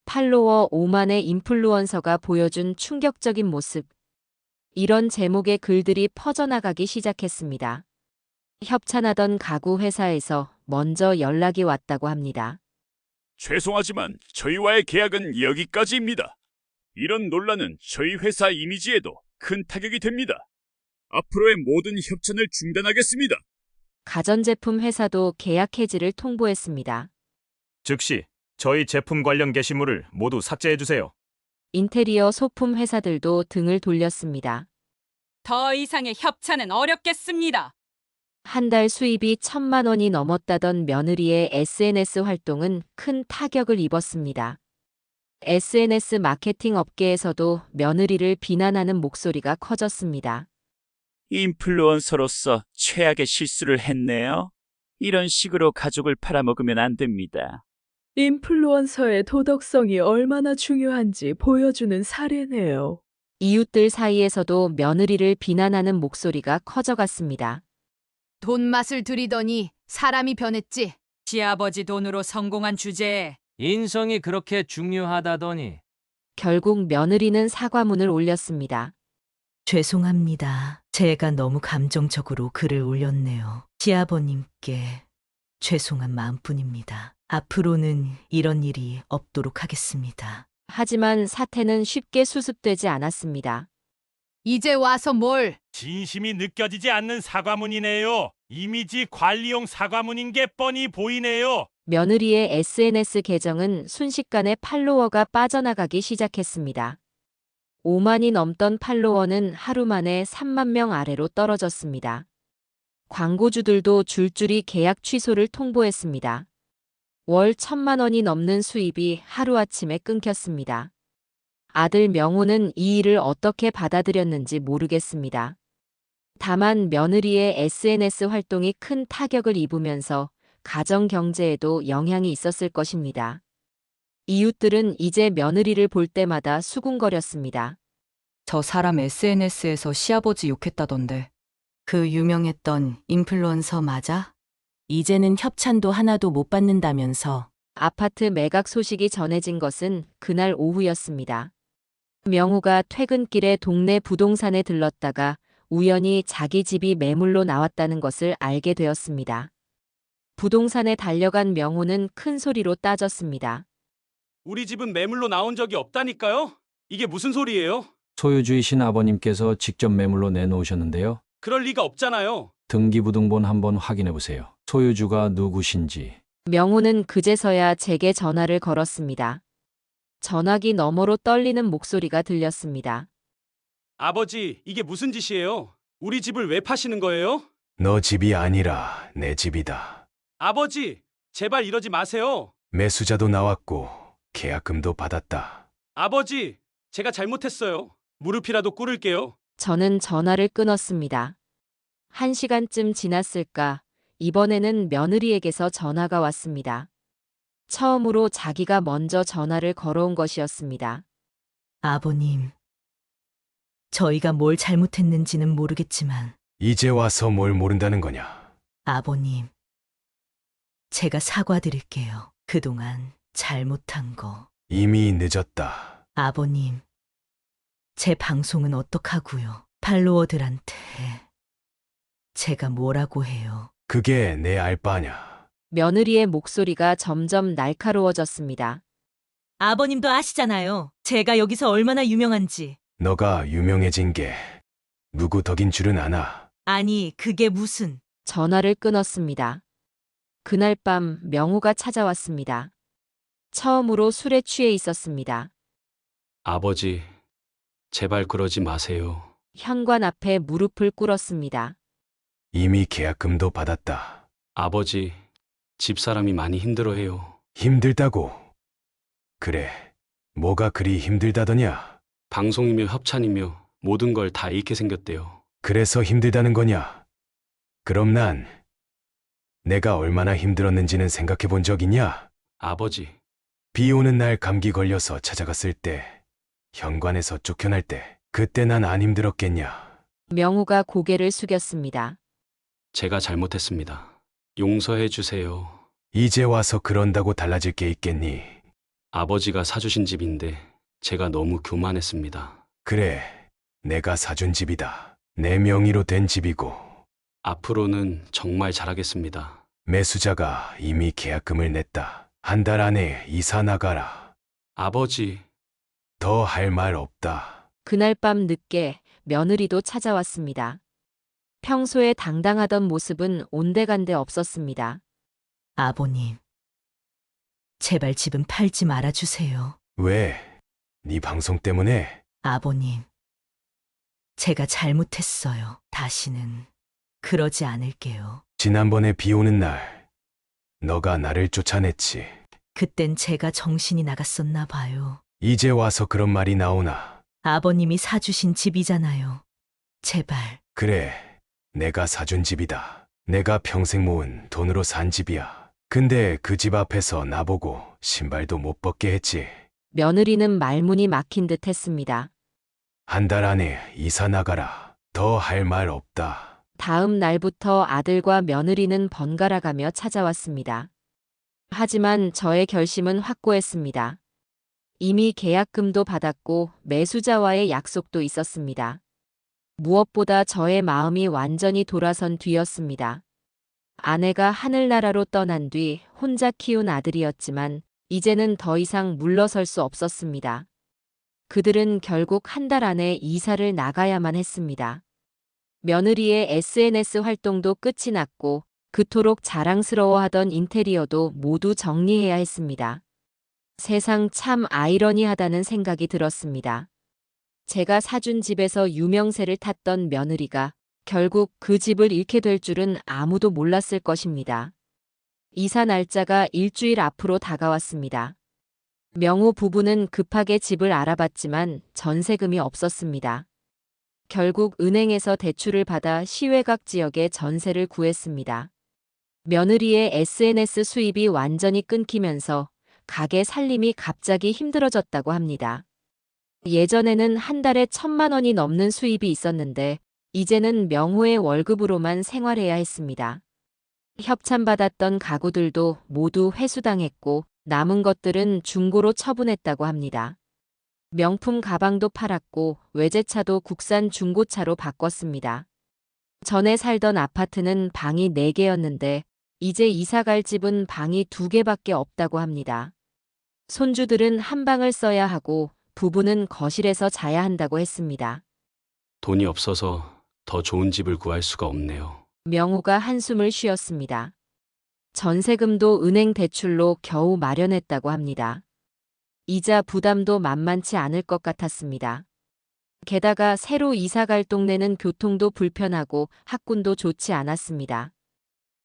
팔로워 5만의 인플루언서가 보여준 충격적인 모습. 이런 제목의 글들이 퍼져나가기 시작했습니다. 협찬하던 가구 회사에서 먼저 연락이 왔다고 합니다. 죄송하지만 저희와의 계약은 여기까지입니다. 이런 논란은 저희 회사 이미지에도 큰 타격이 됩니다. 앞으로의 모든 협찬을 중단하겠습니다. 가전제품 회사도 계약 해지를 통보했습니다. 즉시 저희 제품 관련 게시물을 모두 삭제해주세요. 인테리어 소품 회사들도 등을 돌렸습니다. 더 이상의 협찬은 어렵겠습니다. 한 달 수입이 1,000만 원이 넘었다던 며느리의 SNS 활동은 큰 타격을 입었습니다. SNS 마케팅 업계에서도 며느리를 비난하는 목소리가 커졌습니다. 인플루언서로서 최악의 실수를 했네요. 이런 식으로 가족을 팔아먹으면 안 됩니다. 인플루언서의 도덕성이 얼마나 중요한지 보여주는 사례네요. 이웃들 사이에서도 며느리를 비난하는 목소리가 커져갔습니다. 돈맛을 들이더니 사람이 변했지. 시아버지 돈으로 성공한 주제에 인성이 그렇게 중요하다더니. 결국 며느리는 사과문을 올렸습니다. 죄송합니다. 제가 너무 감정적으로 글을 올렸네요. 시아버님께 죄송한 마음뿐입니다. 앞으로는 이런 일이 없도록 하겠습니다. 하지만 사태는 쉽게 수습되지 않았습니다. 이제 와서 뭘? 진심이 느껴지지 않는 사과문이네요. 이미지 관리용 사과문인 게 뻔히 보이네요. 며느리의 SNS 계정은 순식간에 팔로워가 빠져나가기 시작했습니다. 5만이 넘던 팔로워는 하루 만에 3만 명 아래로 떨어졌습니다. 광고주들도 줄줄이 계약 취소를 통보했습니다. 월 1,000만 원이 넘는 수입이 하루아침에 끊겼습니다. 아들 명호는 이 일을 어떻게 받아들였는지 모르겠습니다. 다만 며느리의 SNS 활동이 큰 타격을 입으면서 가정 경제에도 영향이 있었을 것입니다. 이웃들은 이제 며느리를 볼 때마다 수군거렸습니다. 저 사람 SNS에서 시아버지 욕했다던데. 그 유명했던 인플루언서 맞아? 이제는 협찬도 하나도 못 받는다면서. 아파트 매각 소식이 전해진 것은 그날 오후였습니다. 명호가 퇴근길에 동네 부동산에 들렀다가 우연히 자기 집이 매물로 나왔다는 것을 알게 되었습니다. 부동산에 달려간 명호는 큰 소리로 따졌습니다. 우리 집은 매물로 나온 적이 없다니까요? 이게 무슨 소리예요? 소유주이신 아버님께서 직접 매물로 내놓으셨는데요. 그럴 리가 없잖아요. 등기부등본 한번 확인해 보세요. 소유주가 누구신지. 명호는 그제서야 제게 전화를 걸었습니다. 전화기 너머로 떨리는 목소리가 들렸습니다. 아버지, 이게 무슨 짓이에요? 우리 집을 왜 파시는 거예요? 너 집이 아니라 내 집이다. 아버지, 제발 이러지 마세요. 매수자도 나왔고 계약금도 받았다. 아버지, 제가 잘못했어요. 무릎이라도 꿇을게요. 저는 전화를 끊었습니다. 1시간쯤 지났을까, 이번에는 며느리에게서 전화가 왔습니다. 처음으로 자기가 먼저 전화를 걸어온 것이었습니다. 아버님, 저희가 뭘 잘못했는지는 모르겠지만 이제 와서 뭘 모른다는 거냐? 아버님, 제가 사과드릴게요. 그동안 잘못한 거. 이미 늦었다. 아버님, 제 방송은 어떡하고요? 팔로워들한테 제가 뭐라고 해요? 그게 내 알바냐? 며느리의 목소리가 점점 날카로워졌습니다. 아버님도 아시잖아요. 제가 여기서 얼마나 유명한지. 너가 유명해진 게 누구 덕인 줄은 아나? 아니, 그게 무슨. 전화를 끊었습니다. 그날 밤 명호가 찾아왔습니다. 처음으로 술에 취해 있었습니다. 아버지, 제발 그러지 마세요. 현관 앞에 무릎을 꿇었습니다. 이미 계약금도 받았다. 아버지, 집사람이 많이 힘들어해요. 힘들다고? 그래, 뭐가 그리 힘들다더냐? 방송이며 협찬이며 모든 걸 다 잃게 생겼대요. 그래서 힘들다는 거냐? 그럼 난 내가 얼마나 힘들었는지는 생각해 본 적 있냐? 아버지, 비 오는 날 감기 걸려서 찾아갔을 때, 현관에서 쫓겨날 때, 그때 난 안 힘들었겠냐? 명호가 고개를 숙였습니다. 제가 잘못했습니다. 용서해 주세요. 이제 와서 그런다고 달라질 게 있겠니? 아버지가 사주신 집인데 제가 너무 교만했습니다. 그래, 내가 사준 집이다. 내 명의로 된 집이고. 앞으로는 정말 잘하겠습니다. 매수자가 이미 계약금을 냈다. 한 달 안에 이사 나가라. 아버지. 더 할 말 없다. 그날 밤 늦게 며느리도 찾아왔습니다. 평소에 당당하던 모습은 온데간데 없었습니다. 아버님, 제발 집은 팔지 말아주세요. 왜? 네 방송 때문에? 아버님, 제가 잘못했어요. 다시는 그러지 않을게요. 지난번에 비 오는 날, 너가 나를 쫓아냈지. 그땐 제가 정신이 나갔었나 봐요. 이제 와서 그런 말이 나오나? 아버님이 사주신 집이잖아요. 제발. 그래, 내가 사준 집이다. 내가 평생 모은 돈으로 산 집이야. 근데 그 집 앞에서 나보고 신발도 못 벗게 했지. 며느리는 말문이 막힌 듯 했습니다. 한 달 안에 이사 나가라. 더 할 말 없다. 다음 날부터 아들과 며느리는 번갈아가며 찾아왔습니다. 하지만 저의 결심은 확고했습니다. 이미 계약금도 받았고 매수자와의 약속도 있었습니다. 무엇보다 저의 마음이 완전히 돌아선 뒤였습니다. 아내가 하늘나라로 떠난 뒤 혼자 키운 아들이었지만 이제는 더 이상 물러설 수 없었습니다. 그들은 결국 한 달 안에 이사를 나가야만 했습니다. 며느리의 SNS 활동도 끝이 났고 그토록 자랑스러워하던 인테리어도 모두 정리해야 했습니다. 세상 참 아이러니하다는 생각이 들었습니다. 제가 사준 집에서 유명세를 탔던 며느리가 결국 그 집을 잃게 될 줄은 아무도 몰랐을 것입니다. 이사 날짜가 일주일 앞으로 다가왔습니다. 명호 부부는 급하게 집을 알아봤지만 전세금이 없었습니다. 결국 은행에서 대출을 받아 시외곽 지역에 전세를 구했습니다. 며느리의 SNS 수입이 완전히 끊기면서 가게 살림이 갑자기 힘들어졌다고 합니다. 예전에는 한 달에 1,000만 원이 넘는 수입이 있었는데 이제는 명호의 월급으로만 생활해야 했습니다. 협찬받았던 가구들도 모두 회수당했고 남은 것들은 중고로 처분했다고 합니다. 명품 가방도 팔았고 외제차도 국산 중고차로 바꿨습니다. 전에 살던 아파트는 방이 4개였는데 이제 이사갈 집은 방이 2개밖에 없다고 합니다. 손주들은 한 방을 써야 하고 부부는 거실에서 자야 한다고 했습니다. 돈이 없어서 더 좋은 집을 구할 수가 없네요. 명호가 한숨을 쉬었습니다. 전세금도 은행 대출로 겨우 마련했다고 합니다. 이자 부담도 만만치 않을 것 같았습니다. 게다가 새로 이사갈 동네는 교통도 불편하고 학군도 좋지 않았습니다.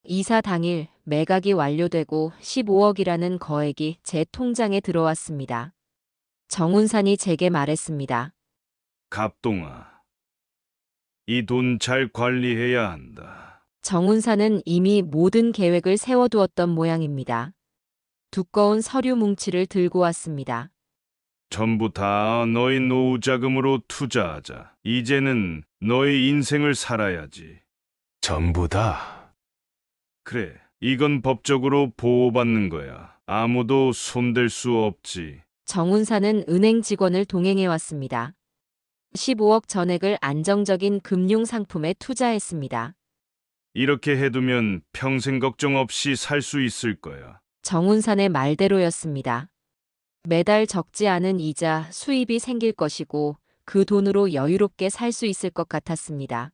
이사 당일 매각이 완료되고 15억이라는 거액이 제 통장에 들어왔습니다. 정운산이 제게 말했습니다. 갑동아, 이 돈 잘 관리해야 한다. 정운산은 이미 모든 계획을 세워두었던 모양입니다. 두꺼운 서류 뭉치를 들고 왔습니다. 전부 다 너의 노후 자금으로 투자하자. 이제는 너의 인생을 살아야지. 전부 다? 그래, 이건 법적으로 보호받는 거야. 아무도 손댈 수 없지. 정운산은 은행 직원을 동행해 왔습니다. 15억 전액을 안정적인 금융 상품에 투자했습니다. 이렇게 해두면 평생 걱정 없이 살 수 있을 거야. 정운산의 말대로였습니다. 매달 적지 않은 이자 수입이 생길 것이고 그 돈으로 여유롭게 살 수 있을 것 같았습니다.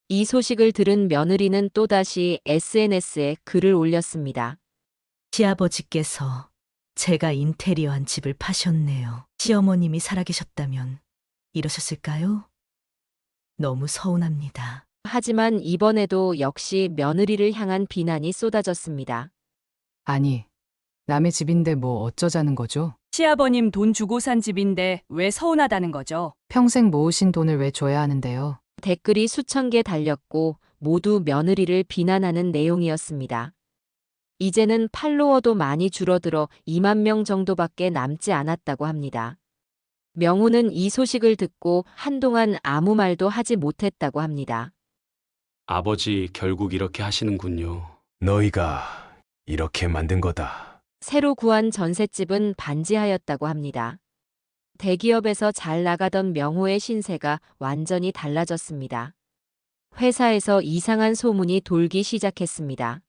이 소식을 들은 며느리는 또다시 SNS에 글을 올렸습니다. 시아버지께서 제가 인테리어한 집을 파셨네요. 시어머님이 살아계셨다면 이러셨을까요? 너무 서운합니다. 하지만 이번에도 역시 며느리를 향한 비난이 쏟아졌습니다. 아니, 남의 집인데 뭐 어쩌자는 거죠? 시아버님 돈 주고 산 집인데 왜 서운하다는 거죠? 평생 모으신 돈을 왜 줘야 하는데요? 댓글이 수천 개 달렸고 모두 며느리를 비난하는 내용이었습니다. 이제는 팔로워도 많이 줄어들어 2만 명 정도밖에 남지 않았다고 합니다. 명호는 이 소식을 듣고 한동안 아무 말도 하지 못했다고 합니다. 아버지 결국 이렇게 하시는군요. 너희가 이렇게 만든 거다. 새로 구한 전셋집은 반지하였다고 합니다. 대기업에서 잘 나가던 명호의 신세가 완전히 달라졌습니다. 회사에서 이상한 소문이 돌기 시작했습니다.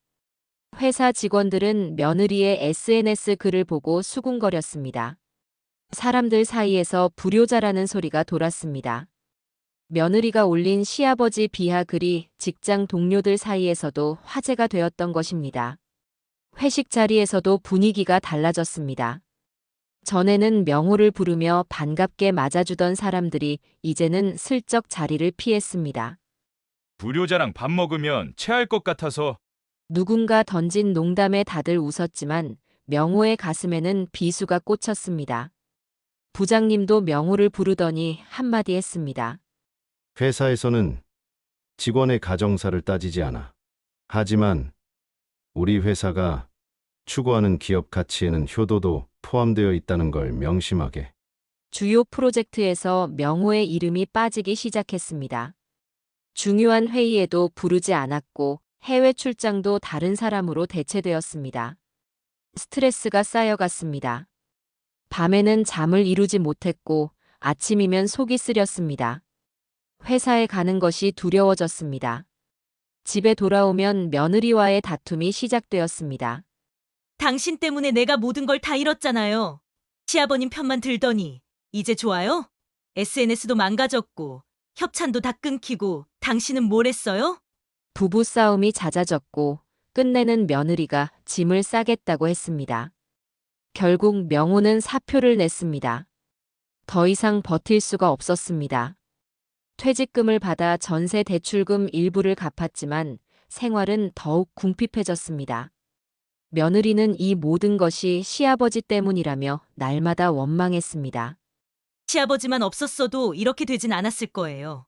회사 직원들은 며느리의 SNS 글을 보고 수군거렸습니다. 사람들 사이에서 불효자라는 소리가 돌았습니다. 며느리가 올린 시아버지 비하 글이 직장 동료들 사이에서도 화제가 되었던 것입니다. 회식 자리에서도 분위기가 달라졌습니다. 전에는 명호를 부르며 반갑게 맞아주던 사람들이 이제는 슬쩍 자리를 피했습니다. 불효자랑 밥 먹으면 체할 것 같아서. 누군가 던진 농담에 다들 웃었지만 명호의 가슴에는 비수가 꽂혔습니다. 부장님도 명호를 부르더니 한마디 했습니다. 회사에서는 직원의 가정사를 따지지 않아. 하지만 우리 회사가 추구하는 기업 가치에는 효도도 포함되어 있다는 걸 명심하게. 주요 프로젝트에서 명호의 이름이 빠지기 시작했습니다. 중요한 회의에도 부르지 않았고 해외 출장도 다른 사람으로 대체되었습니다. 스트레스가 쌓여갔습니다. 밤에는 잠을 이루지 못했고 아침이면 속이 쓰렸습니다. 회사에 가는 것이 두려워졌습니다. 집에 돌아오면 며느리와의 다툼이 시작되었습니다. 당신 때문에 내가 모든 걸 다 잃었잖아요. 시아버님 편만 들더니 이제 좋아요? SNS도 망가졌고 협찬도 다 끊기고 당신은 뭘 했어요? 부부 싸움이 잦아졌고 끝내는 며느리가 짐을 싸겠다고 했습니다. 결국 명호는 사표를 냈습니다. 더 이상 버틸 수가 없었습니다. 퇴직금을 받아 전세 대출금 일부를 갚았지만 생활은 더욱 궁핍해졌습니다. 며느리는 이 모든 것이 시아버지 때문이라며 날마다 원망했습니다. 시아버지만 없었어도 이렇게 되진 않았을 거예요.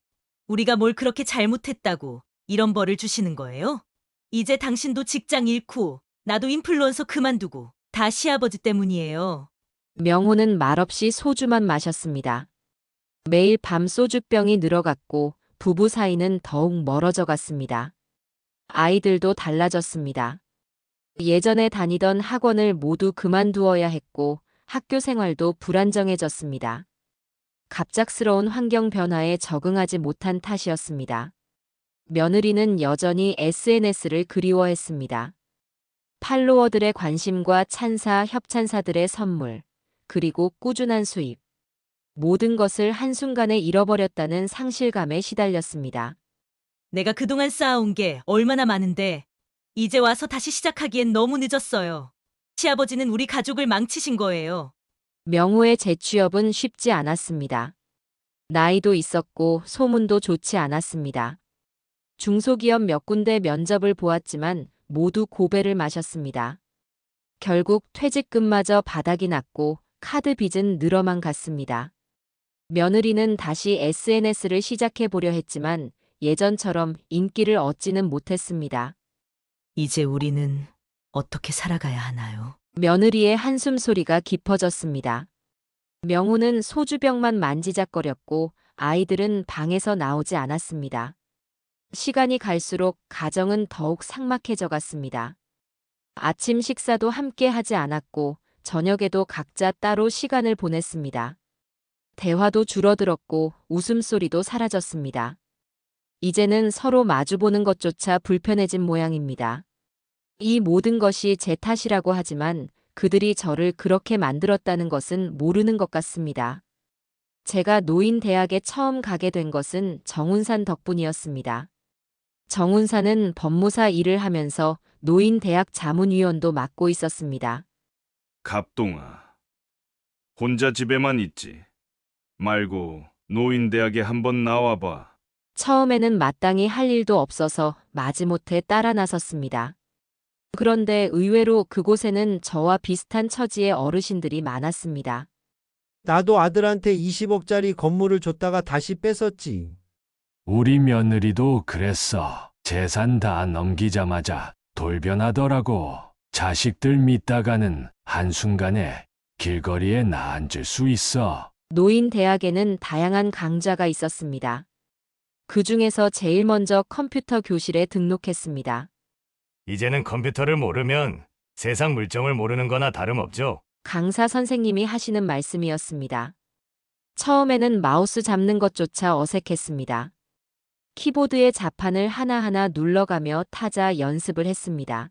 우리가 뭘 그렇게 잘못했다고 이런 벌을 주시는 거예요? 이제 당신도 직장 잃고 나도 인플루언서 그만두고 다 시아버지 때문이에요. 명호는 말없이 소주만 마셨습니다. 매일 밤 소주병이 늘어갔고 부부 사이는 더욱 멀어져 갔습니다. 아이들도 달라졌습니다. 예전에 다니던 학원을 모두 그만두어야 했고 학교 생활도 불안정해졌습니다. 갑작스러운 환경 변화에 적응하지 못한 탓이었습니다. 며느리는 여전히 SNS를 그리워했습니다. 팔로워들의 관심과 찬사, 협찬사들의 선물, 그리고 꾸준한 수입. 모든 것을 한순간에 잃어버렸다는 상실감에 시달렸습니다. 내가 그동안 쌓아온 게 얼마나 많은데 이제 와서 다시 시작하기엔 너무 늦었어요. 시아버지는 우리 가족을 망치신 거예요. 명호의 재취업은 쉽지 않았습니다. 나이도 있었고 소문도 좋지 않았습니다. 중소기업 몇 군데 면접을 보았지만 모두 고배를 마셨습니다. 결국 퇴직금마저 바닥이 났고 카드 빚은 늘어만 갔습니다. 며느리는 다시 SNS를 시작해 보려 했지만 예전처럼 인기를 얻지는 못했습니다. 이제 우리는 어떻게 살아가야 하나요? 며느리의 한숨 소리가 깊어졌습니다. 명호는 소주병만 만지작거렸고 아이들은 방에서 나오지 않았습니다. 시간이 갈수록 가정은 더욱 삭막해져 갔습니다. 아침 식사도 함께 하지 않았고 저녁에도 각자 따로 시간을 보냈습니다. 대화도 줄어들었고 웃음소리도 사라졌습니다. 이제는 서로 마주보는 것조차 불편해진 모양입니다. 이 모든 것이 제 탓이라고 하지만 그들이 저를 그렇게 만들었다는 것은 모르는 것 같습니다. 제가 노인대학에 처음 가게 된 것은 정운산 덕분이었습니다. 정운산은 법무사 일을 하면서 노인대학 자문위원도 맡고 있었습니다. 갑동아, 혼자 집에만 있지 말고 노인대학에 한번 나와봐. 처음에는 마땅히 할 일도 없어서 마지못해 따라 나섰습니다. 그런데 의외로 그곳에는 저와 비슷한 처지의 어르신들이 많았습니다. 나도 아들한테 20억짜리 건물을 줬다가 다시 뺏었지. 우리 며느리도 그랬어. 재산 다 넘기자마자 돌변하더라고. 자식들 믿다가는 한순간에 길거리에 나앉을 수 있어. 노인대학에는 다양한 강좌가 있었습니다. 그 중에서 제일 먼저 컴퓨터 교실에 등록했습니다. 이제는 컴퓨터를 모르면 세상 물정을 모르는 거나 다름없죠. 강사 선생님이 하시는 말씀이었습니다. 처음에는 마우스 잡는 것조차 어색했습니다. 키보드의 자판을 하나하나 눌러가며 타자 연습을 했습니다.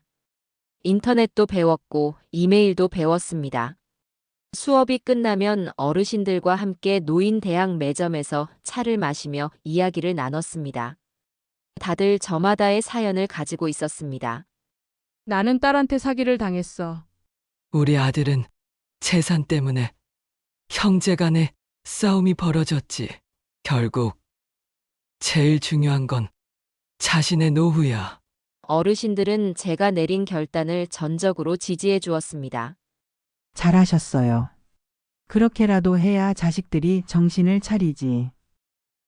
인터넷도 배웠고 이메일도 배웠습니다. 수업이 끝나면 어르신들과 함께 노인대학 매점에서 차를 마시며 이야기를 나눴습니다. 다들 저마다의 사연을 가지고 있었습니다. 나는 딸한테 사기를 당했어. 우리 아들은 재산 때문에 형제 간에 싸움이 벌어졌지. 결국 제일 중요한 건 자신의 노후야. 어르신들은 제가 내린 결단을 전적으로 지지해 주었습니다. 잘하셨어요. 그렇게라도 해야 자식들이 정신을 차리지.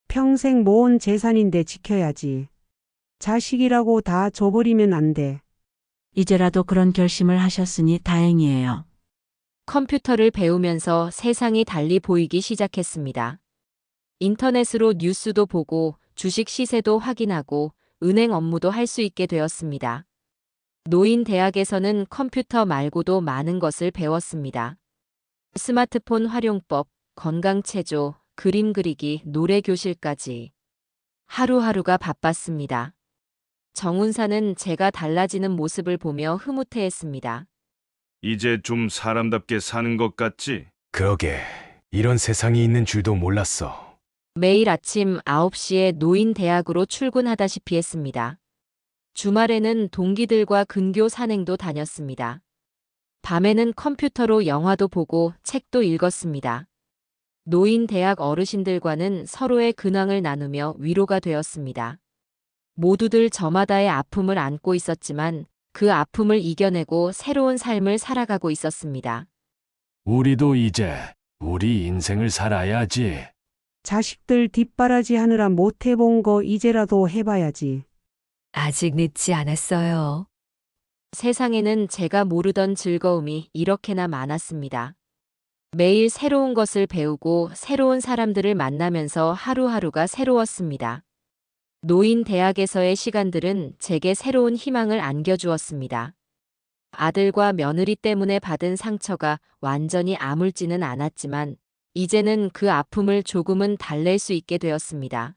평생 모은 재산인데 지켜야지. 자식이라고 다 줘버리면 안 돼. 이제라도 그런 결심을 하셨으니 다행이에요. 컴퓨터를 배우면서 세상이 달리 보이기 시작했습니다. 인터넷으로 뉴스도 보고 주식 시세도 확인하고 은행 업무도 할 수 있게 되었습니다. 노인대학에서는 컴퓨터 말고도 많은 것을 배웠습니다. 스마트폰 활용법, 건강체조, 그림 그리기, 노래 교실까지. 하루하루가 바빴습니다. 정운사는 제가 달라지는 모습을 보며 흐뭇해했습니다. 이제 좀 사람답게 사는 것 같지? 그러게, 이런 세상이 있는 줄도 몰랐어. 매일 아침 9시에 노인대학으로 출근하다시피 했습니다. 주말에는 동기들과 근교 산행도 다녔습니다. 밤에는 컴퓨터로 영화도 보고 책도 읽었습니다. 노인대학 어르신들과는 서로의 근황을 나누며 위로가 되었습니다. 모두들 저마다의 아픔을 안고 있었지만 그 아픔을 이겨내고 새로운 삶을 살아가고 있었습니다. 우리도 이제 우리 인생을 살아야지. 자식들 뒷바라지 하느라 못 해본 거 이제라도 해봐야지. 아직 늦지 않았어요. 세상에는 제가 모르던 즐거움이 이렇게나 많았습니다. 매일 새로운 것을 배우고 새로운 사람들을 만나면서 하루하루가 새로웠습니다. 노인 대학에서의 시간들은 제게 새로운 희망을 안겨주었습니다. 아들과 며느리 때문에 받은 상처가 완전히 아물지는 않았지만 이제는 그 아픔을 조금은 달랠 수 있게 되었습니다.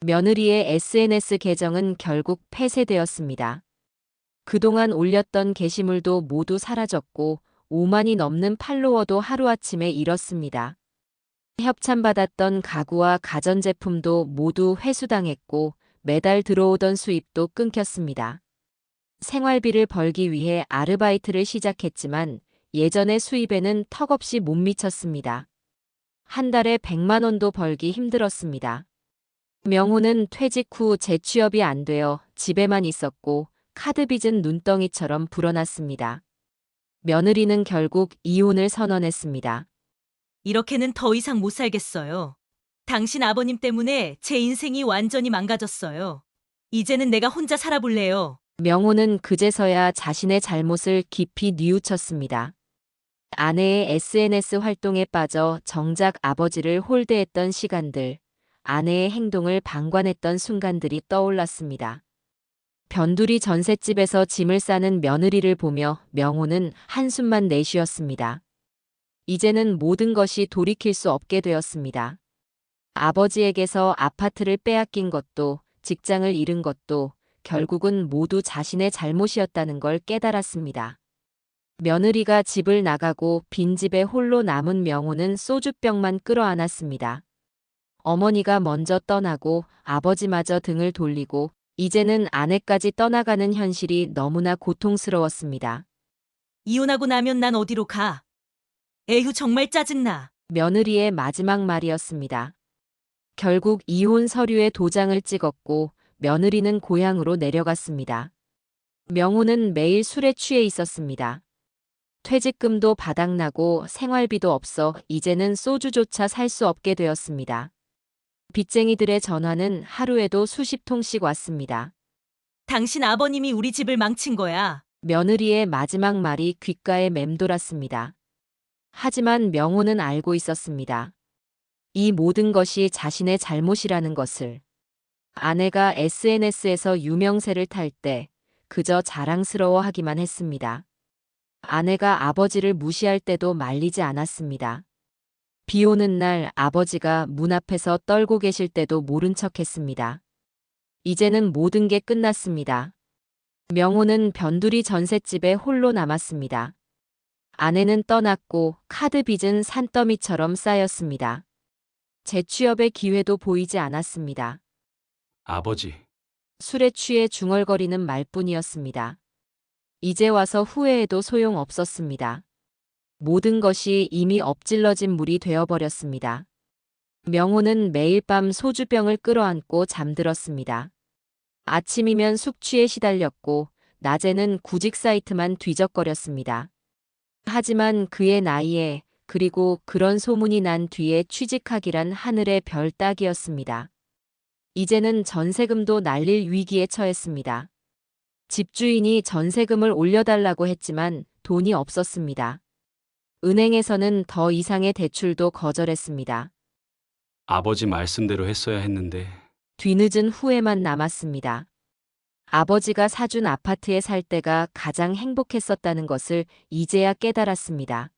며느리의 SNS 계정은 결국 폐쇄되었습니다. 그동안 올렸던 게시물도 모두 사라졌고 5만이 넘는 팔로워도 하루아침에 잃었습니다. 협찬받았던 가구와 가전제품도 모두 회수당했고 매달 들어오던 수입도 끊겼습니다. 생활비를 벌기 위해 아르바이트를 시작했지만 예전의 수입에는 턱없이 못 미쳤습니다. 한 달에 100만 원도 벌기 힘들었습니다. 명호는 퇴직 후 재취업이 안 되어 집에만 있었고 카드빚은 눈덩이처럼 불어났습니다. 며느리는 결국 이혼을 선언했습니다. 이렇게는 더 이상 못 살겠어요. 당신 아버님 때문에 제 인생이 완전히 망가졌어요. 이제는 내가 혼자 살아볼래요. 명호는 그제서야 자신의 잘못을 깊이 뉘우쳤습니다. 아내의 SNS 활동에 빠져 정작 아버지를 홀대했던 시간들, 아내의 행동을 방관했던 순간들이 떠올랐습니다. 변두리 전셋집에서 짐을 싸는 며느리를 보며 명호는 한숨만 내쉬었습니다. 이제는 모든 것이 돌이킬 수 없게 되었습니다. 아버지에게서 아파트를 빼앗긴 것도, 직장을 잃은 것도 결국은 모두 자신의 잘못이었다는 걸 깨달았습니다. 며느리가 집을 나가고 빈집에 홀로 남은 명호는 소주병만 끌어안았습니다. 어머니가 먼저 떠나고 아버지마저 등을 돌리고 이제는 아내까지 떠나가는 현실이 너무나 고통스러웠습니다. 이혼하고 나면 난 어디로 가? 에휴, 정말 짜증나. 며느리의 마지막 말이었습니다. 결국 이혼 서류에 도장을 찍었고 며느리는 고향으로 내려갔습니다. 명호는 매일 술에 취해 있었습니다. 퇴직금도 바닥나고 생활비도 없어 이제는 소주조차 살 수 없게 되었습니다. 빚쟁이들의 전화는 하루에도 수십 통씩 왔습니다. 당신 아버님이 우리 집을 망친 거야. 며느리의 마지막 말이 귓가에 맴돌았습니다. 하지만 명호는 알고 있었습니다. 이 모든 것이 자신의 잘못이라는 것을. 아내가 SNS에서 유명세를 탈 때 그저 자랑스러워하기만 했습니다. 아내가 아버지를 무시할 때도 말리지 않았습니다. 비 오는 날 아버지가 문 앞에서 떨고 계실 때도 모른 척했습니다. 이제는 모든 게 끝났습니다. 명호는 변두리 전셋집에 홀로 남았습니다. 아내는 떠났고 카드 빚은 산더미처럼 쌓였습니다. 재취업의 기회도 보이지 않았습니다. 아버지. 술에 취해 중얼거리는 말뿐이었습니다. 이제 와서 후회해도 소용없었습니다. 모든 것이 이미 엎질러진 물이 되어버렸습니다. 명호는 매일 밤 소주병을 끌어안고 잠들었습니다. 아침이면 숙취에 시달렸고 낮에는 구직 사이트만 뒤적거렸습니다. 하지만 그의 나이에 그리고 그런 소문이 난 뒤에 취직하기란 하늘의 별 따기였습니다. 이제는 전세금도 날릴 위기에 처했습니다. 집주인이 전세금을 올려달라고 했지만 돈이 없었습니다. 은행에서는 더 이상의 대출도 거절했습니다. 아버지 말씀대로 했어야 했는데. 뒤늦은 후회만 남았습니다. 아버지가 사준 아파트에 살 때가 가장 행복했었다는 것을 이제야 깨달았습니다.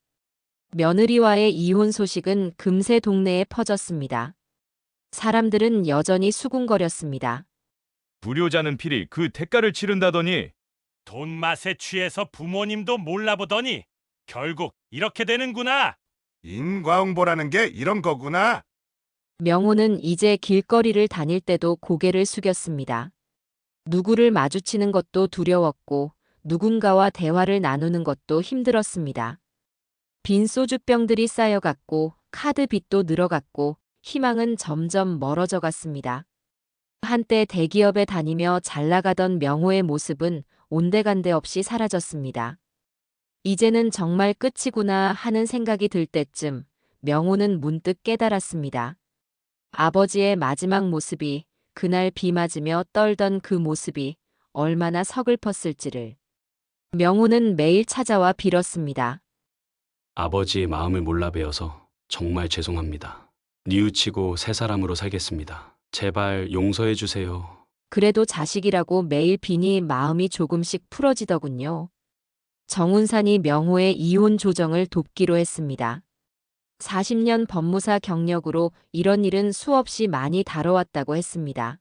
며느리와의 이혼 소식은 금세 동네에 퍼졌습니다. 사람들은 여전히 수군거렸습니다. 불효자는 필히 그 대가를 치른다더니 돈 맛에 취해서 부모님도 몰라보더니 결국 이렇게 되는구나. 인과응보라는 게 이런 거구나. 명호는 이제 길거리를 다닐 때도 고개를 숙였습니다. 누구를 마주치는 것도 두려웠고 누군가와 대화를 나누는 것도 힘들었습니다. 빈 소주병들이 쌓여갔고 카드 빚도 늘어갔고 희망은 점점 멀어져 갔습니다. 한때 대기업에 다니며 잘 나가던 명호의 모습은 온데간데 없이 사라졌습니다. 이제는 정말 끝이구나 하는 생각이 들 때쯤 명호는 문득 깨달았습니다. 아버지의 마지막 모습이, 그날 비 맞으며 떨던 그 모습이 얼마나 서글펐을지를. 명호는 매일 찾아와 빌었습니다. 아버지의 마음을 몰라 배워서 정말 죄송합니다. 뉘우치고 새 사람으로 살겠습니다. 제발 용서해 주세요. 그래도 자식이라고 매일 비니 마음이 조금씩 풀어지더군요. 정운산이 명호의 이혼 조정을 돕기로 했습니다. 40년 법무사 경력으로 이런 일은 수없이 많이 다뤄왔다고 했습니다.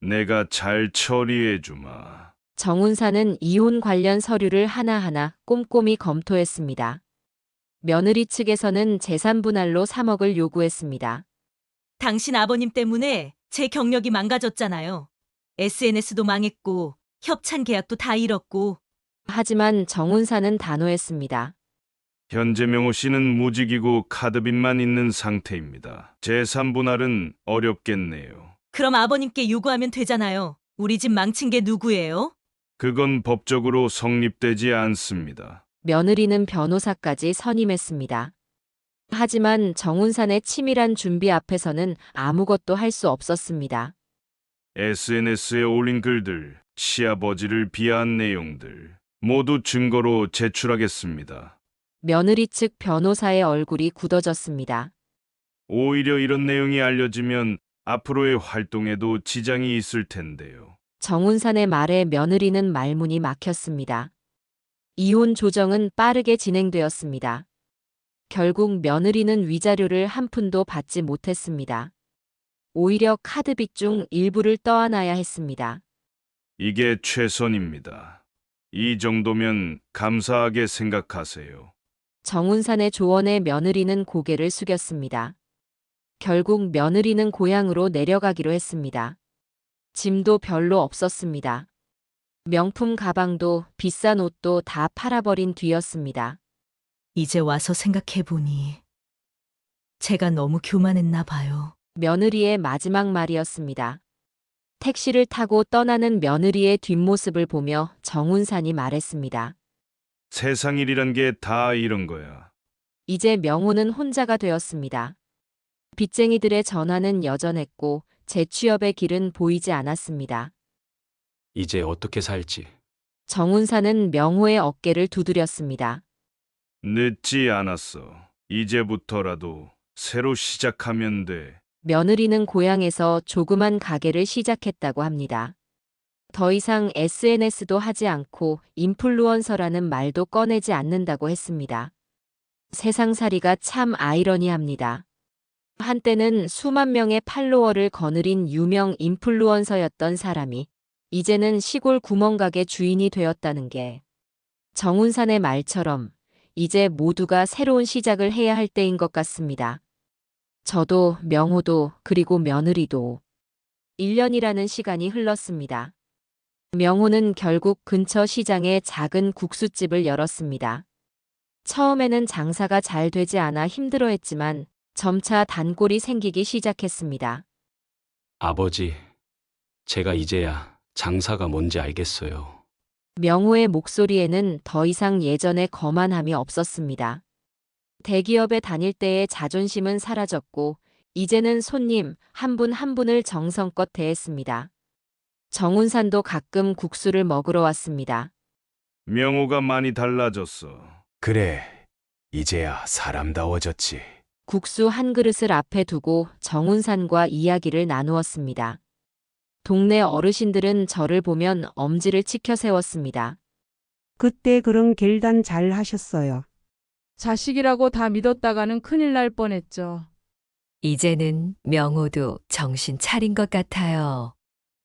내가 잘 처리해 주마. 정운산은 이혼 관련 서류를 하나하나 꼼꼼히 검토했습니다. 며느리 측에서는 재산 분할로 3억을 요구했습니다. 당신 아버님 때문에 제 경력이 망가졌잖아요. SNS도 망했고 협찬 계약도 다 잃었고. 하지만 정운산은 단호했습니다. 현재 명호 씨는 무직이고 카드빚만 있는 상태입니다. 재산 분할은 어렵겠네요. 그럼 아버님께 요구하면 되잖아요. 우리 집 망친 게 누구예요? 그건 법적으로 성립되지 않습니다. 며느리는 변호사까지 선임했습니다. 하지만 정운산의 치밀한 준비 앞에서는 아무것도 할 수 없었습니다. SNS에 올린 글들, 시아버지를 비하한 내용들 모두 증거로 제출하겠습니다. 며느리 측 변호사의 얼굴이 굳어졌습니다. 오히려 이런 내용이 알려지면 앞으로의 활동에도 지장이 있을 텐데요. 정운산의 말에 며느리는 말문이 막혔습니다. 이혼 조정은 빠르게 진행되었습니다. 결국 며느리는 위자료를 한 푼도 받지 못했습니다. 오히려 카드빚 중 일부를 떠안아야 했습니다. 이게 최선입니다. 이 정도면 감사하게 생각하세요. 정운산의 조언에 며느리는 고개를 숙였습니다. 결국 며느리는 고향으로 내려가기로 했습니다. 짐도 별로 없었습니다. 명품 가방도 비싼 옷도 다 팔아버린 뒤였습니다. 이제 와서 생각해보니 제가 너무 교만했나 봐요. 며느리의 마지막 말이었습니다. 택시를 타고 떠나는 며느리의 뒷모습을 보며 정운산이 말했습니다. 세상 일이란 게 다 이런 거야. 이제 명호는 혼자가 되었습니다. 빚쟁이들의 전화는 여전했고 재취업의 길은 보이지 않았습니다. 이제 어떻게 살지? 정운산은 명호의 어깨를 두드렸습니다. 늦지 않았어. 이제부터라도 새로 시작하면 돼. 며느리는 고향에서 조그만 가게를 시작했다고 합니다. 더 이상 SNS도 하지 않고 인플루언서라는 말도 꺼내지 않는다고 했습니다. 세상살이가 참 아이러니합니다. 한때는 수만 명의 팔로워를 거느린 유명 인플루언서였던 사람이 이제는 시골 구멍가게 주인이 되었다는 게 정운산의 말처럼 이제 모두가 새로운 시작을 해야 할 때인 것 같습니다. 저도 명호도 그리고 며느리도 1년이라는 시간이 흘렀습니다. 명호는 결국 근처 시장에 작은 국수집을 열었습니다. 처음에는 장사가 잘 되지 않아 힘들어했지만 점차 단골이 생기기 시작했습니다. 아버지, 제가 이제야 장사가 뭔지 알겠어요. 명호의 목소리에는 더 이상 예전의 거만함이 없었습니다. 대기업에 다닐 때의 자존심은 사라졌고 이제는 손님 한 분 한 분을 정성껏 대했습니다. 정운산도 가끔 국수를 먹으러 왔습니다. 명호가 많이 달라졌어. 그래, 이제야 사람다워졌지. 국수 한 그릇을 앞에 두고 정운산과 이야기를 나누었습니다. 동네 어르신들은 저를 보면 엄지를 치켜 세웠습니다. 그때 그런 결단 잘 하셨어요. 자식이라고 다 믿었다가는 큰일 날 뻔했죠. 이제는 명호도 정신 차린 것 같아요.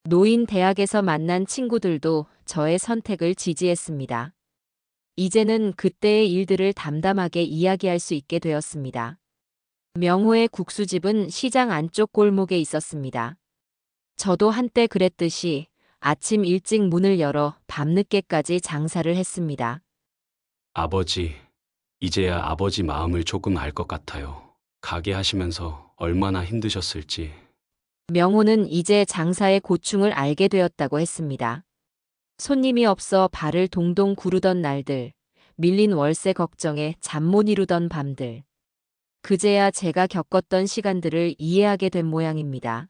노인 대학에서 만난 친구들도 저의 선택을 지지했습니다. 이제는 그때의 일들을 담담하게 이야기할 수 있게 되었습니다. 명호의 국수집은 시장 안쪽 골목에 있었습니다. 저도 한때 그랬듯이 아침 일찍 문을 열어 밤늦게까지 장사를 했습니다. 아버지, 이제야 아버지 마음을 조금 알 것 같아요. 가게 하시면서 얼마나 힘드셨을지. 명호는 이제 장사의 고충을 알게 되었다고 했습니다. 손님이 없어 발을 동동 구르던 날들, 밀린 월세 걱정에 잠 못 이루던 밤들. 그제야 제가 겪었던 시간들을 이해하게 된 모양입니다.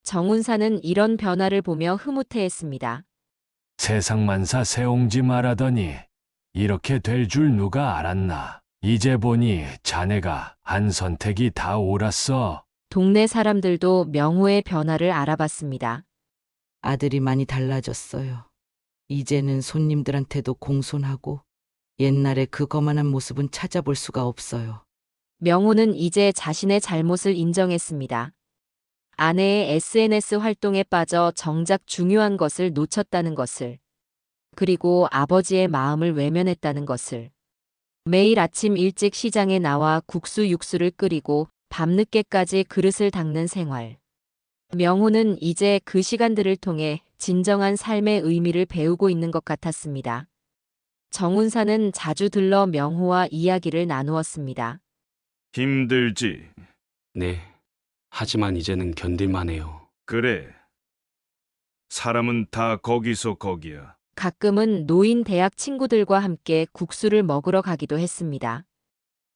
정운사는 이런 변화를 보며 흐뭇해했습니다. 세상만사 세옹지 말하더니 이렇게 될 줄 누가 알았나. 이제 보니 자네가 한 선택이 다 옳았어. 동네 사람들도 명호의 변화를 알아봤습니다. 아들이 많이 달라졌어요. 이제는 손님들한테도 공손하고 옛날에 그 거만한 모습은 찾아볼 수가 없어요. 명호는 이제 자신의 잘못을 인정했습니다. 아내의 SNS 활동에 빠져 정작 중요한 것을 놓쳤다는 것을, 그리고 아버지의 마음을 외면했다는 것을. 매일 아침 일찍 시장에 나와 국수 육수를 끓이고 밤늦게까지 그릇을 닦는 생활. 명호는 이제 그 시간들을 통해 진정한 삶의 의미를 배우고 있는 것 같았습니다. 정운사는 자주 들러 명호와 이야기를 나누었습니다. 힘들지. 네. 하지만 이제는 견딜만해요. 그래. 사람은 다 거기서 거기야. 가끔은 노인 대학 친구들과 함께 국수를 먹으러 가기도 했습니다.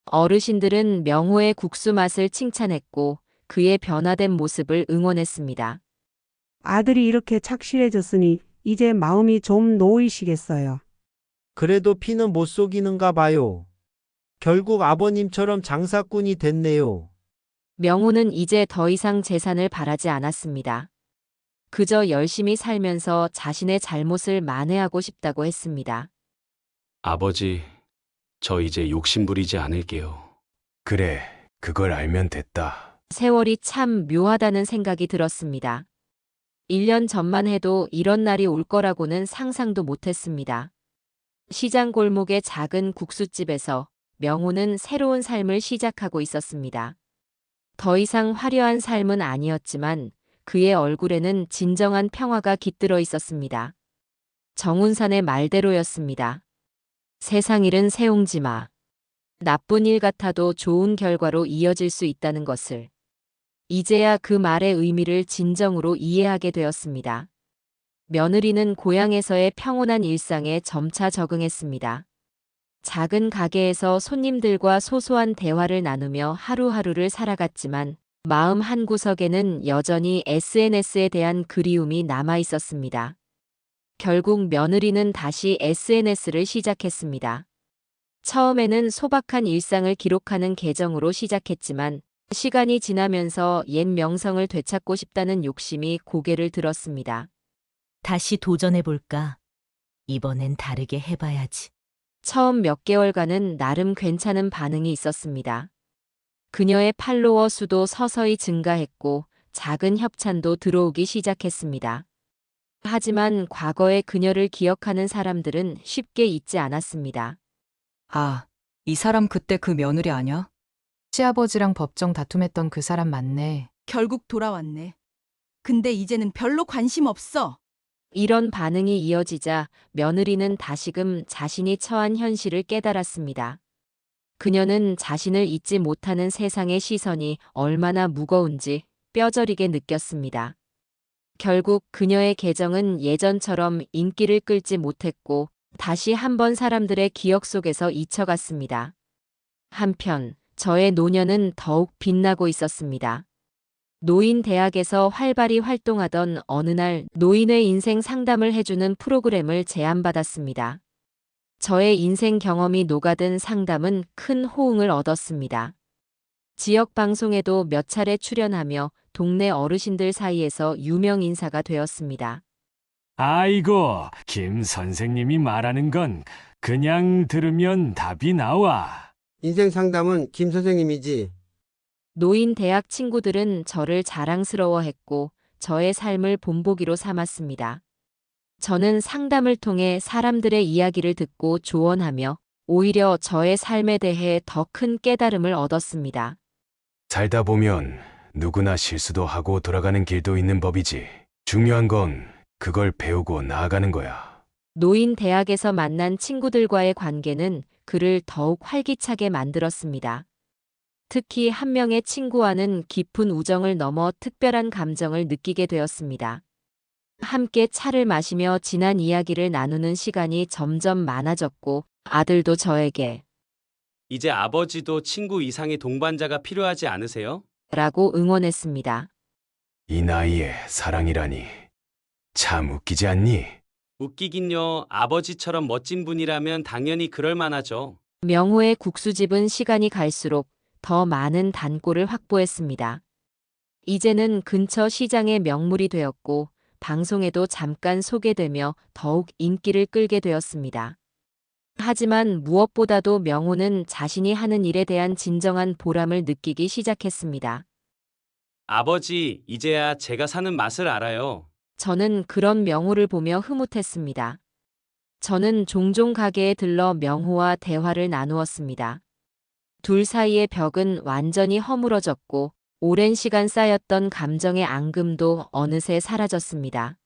어르신들은 명호의 국수 맛을 칭찬했고 그의 변화된 모습을 응원했습니다. 아들이 이렇게 착실해졌으니 이제 마음이 좀 놓이시겠어요. 그래도 피는 못 속이는가 봐요. 결국 아버님처럼 장사꾼이 됐네요. 명호는 이제 더 이상 재산을 바라지 않았습니다. 그저 열심히 살면서 자신의 잘못을 만회하고 싶다고 했습니다. 아버지, 저 이제 욕심 부리지 않을게요. 그래, 그걸 알면 됐다. 세월이 참 묘하다는 생각이 들었습니다. 1년 전만 해도 이런 날이 올 거라고는 상상도 못했습니다. 시장 골목의 작은 국수집에서 명호는 새로운 삶을 시작하고 있었습니다. 더 이상 화려한 삶은 아니었지만 그의 얼굴에는 진정한 평화가 깃들어 있었습니다. 정운산의 말대로였습니다. 세상 일은 세옹지 마. 나쁜 일 같아도 좋은 결과로 이어질 수 있다는 것을. 이제야 그 말의 의미를 진정으로 이해하게 되었습니다. 며느리는 고향에서의 평온한 일상에 점차 적응했습니다. 작은 가게에서 손님들과 소소한 대화를 나누며 하루하루를 살아갔지만 마음 한구석에는 여전히 SNS에 대한 그리움이 남아 있었습니다. 결국 며느리는 다시 SNS를 시작했습니다. 처음에는 소박한 일상을 기록하는 계정으로 시작했지만 시간이 지나면서 옛 명성을 되찾고 싶다는 욕심이 고개를 들었습니다. 다시 도전해볼까? 이번엔 다르게 해봐야지. 처음 몇 개월간은 나름 괜찮은 반응이 있었습니다. 그녀의 팔로워 수도 서서히 증가했고 작은 협찬도 들어오기 시작했습니다. 하지만 과거의 그녀를 기억하는 사람들은 쉽게 잊지 않았습니다. 아, 이 사람 그때 그 며느리 아냐? 시아버지랑 법정 다툼했던 그 사람 맞네. 결국 돌아왔네. 근데 이제는 별로 관심 없어. 이런 반응이 이어지자 며느리는 다시금 자신이 처한 현실을 깨달았습니다. 그녀는 자신을 잊지 못하는 세상의 시선이 얼마나 무거운지 뼈저리게 느꼈습니다. 결국 그녀의 계정은 예전처럼 인기를 끌지 못했고 다시 한번 사람들의 기억 속에서 잊혀갔습니다. 한편 저의 노년은 더욱 빛나고 있었습니다. 노인 대학에서 활발히 활동하던 어느 날 노인의 인생 상담을 해주는 프로그램을 제안받았습니다. 저의 인생 경험이 녹아든 상담은 큰 호응을 얻었습니다. 지역 방송에도 몇 차례 출연하며 동네 어르신들 사이에서 유명 인사가 되었습니다. 아이고, 김 선생님이 말하는 건 그냥 들으면 답이 나와. 인생 상담은 김 선생님이지. 노인 대학 친구들은 저를 자랑스러워했고 저의 삶을 본보기로 삼았습니다. 저는 상담을 통해 사람들의 이야기를 듣고 조언하며 오히려 저의 삶에 대해 더 큰 깨달음을 얻었습니다. 살다 보면 누구나 실수도 하고 돌아가는 길도 있는 법이지. 중요한 건 그걸 배우고 나아가는 거야. 노인 대학에서 만난 친구들과의 관계는 그를 더욱 활기차게 만들었습니다. 특히 한 명의 친구와는 깊은 우정을 넘어 특별한 감정을 느끼게 되었습니다. 함께 차를 마시며 지난 이야기를 나누는 시간이 점점 많아졌고 아들도 저에게 이제 아버지도 친구 이상의 동반자가 필요하지 않으세요? 라고 응원했습니다. 이 나이에 사랑이라니. 참 웃기지 않니? 웃기긴요. 아버지처럼 멋진 분이라면 당연히 그럴 만하죠. 명호의 국수집은 시간이 갈수록 더 많은 단골을 확보했습니다. 이제는 근처 시장의 명물이 되었고 방송에도 잠깐 소개되며 더욱 인기를 끌게 되었습니다. 하지만 무엇보다도 명호는 자신이 하는 일에 대한 진정한 보람을 느끼기 시작했습니다. 아버지, 이제야 제가 사는 맛을 알아요. 저는 그런 명호를 보며 흐뭇했습니다. 저는 종종 가게에 들러 명호와 대화를 나누었습니다. 둘 사이의 벽은 완전히 허물어졌고 오랜 시간 쌓였던 감정의 앙금도 어느새 사라졌습니다.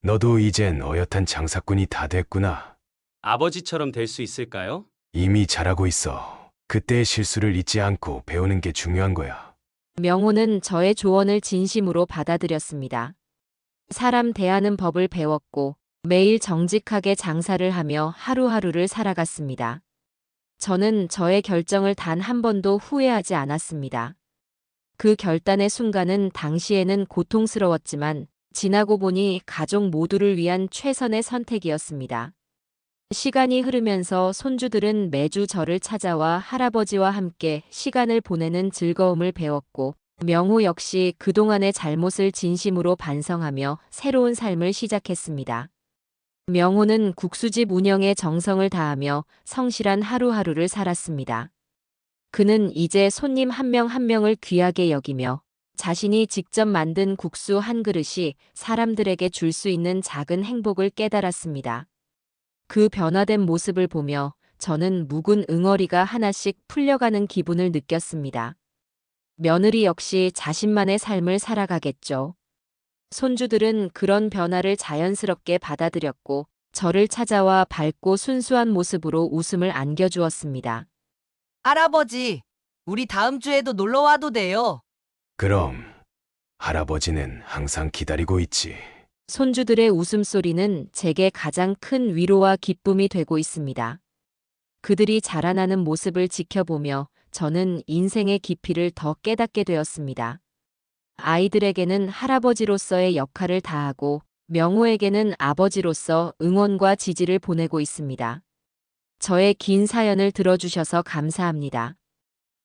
너도 이젠 어엿한 장사꾼이 다 됐구나. 아버지처럼 될 수 있을까요? 이미 잘하고 있어. 그때의 실수를 잊지 않고 배우는 게 중요한 거야. 명호는 저의 조언을 진심으로 받아들였습니다. 사람 대하는 법을 배웠고 매일 정직하게 장사를 하며 하루하루를 살아갔습니다. 저는 저의 결정을 단 한 번도 후회하지 않았습니다. 그 결단의 순간은 당시에는 고통스러웠지만 지나고 보니 가족 모두를 위한 최선의 선택이었습니다. 시간이 흐르면서 손주들은 매주 저를 찾아와 할아버지와 함께 시간을 보내는 즐거움을 배웠고 명호 역시 그동안의 잘못을 진심으로 반성하며 새로운 삶을 시작했습니다. 명호는 국수집 운영에 정성을 다하며 성실한 하루하루를 살았습니다. 그는 이제 손님 한 명 한 명을 귀하게 여기며 자신이 직접 만든 국수 한 그릇이 사람들에게 줄 수 있는 작은 행복을 깨달았습니다. 그 변화된 모습을 보며 저는 묵은 응어리가 하나씩 풀려가는 기분을 느꼈습니다. 며느리 역시 자신만의 삶을 살아가겠죠. 손주들은 그런 변화를 자연스럽게 받아들였고 저를 찾아와 밝고 순수한 모습으로 웃음을 안겨주었습니다. 할아버지, 우리 다음 주에도 놀러 와도 돼요. 그럼 할아버지는 항상 기다리고 있지. 손주들의 웃음소리는 제게 가장 큰 위로와 기쁨이 되고 있습니다. 그들이 자라나는 모습을 지켜보며 저는 인생의 깊이를 더 깨닫게 되었습니다. 아이들에게는 할아버지로서의 역할을 다하고 명호에게는 아버지로서 응원과 지지를 보내고 있습니다. 저의 긴 사연을 들어주셔서 감사합니다.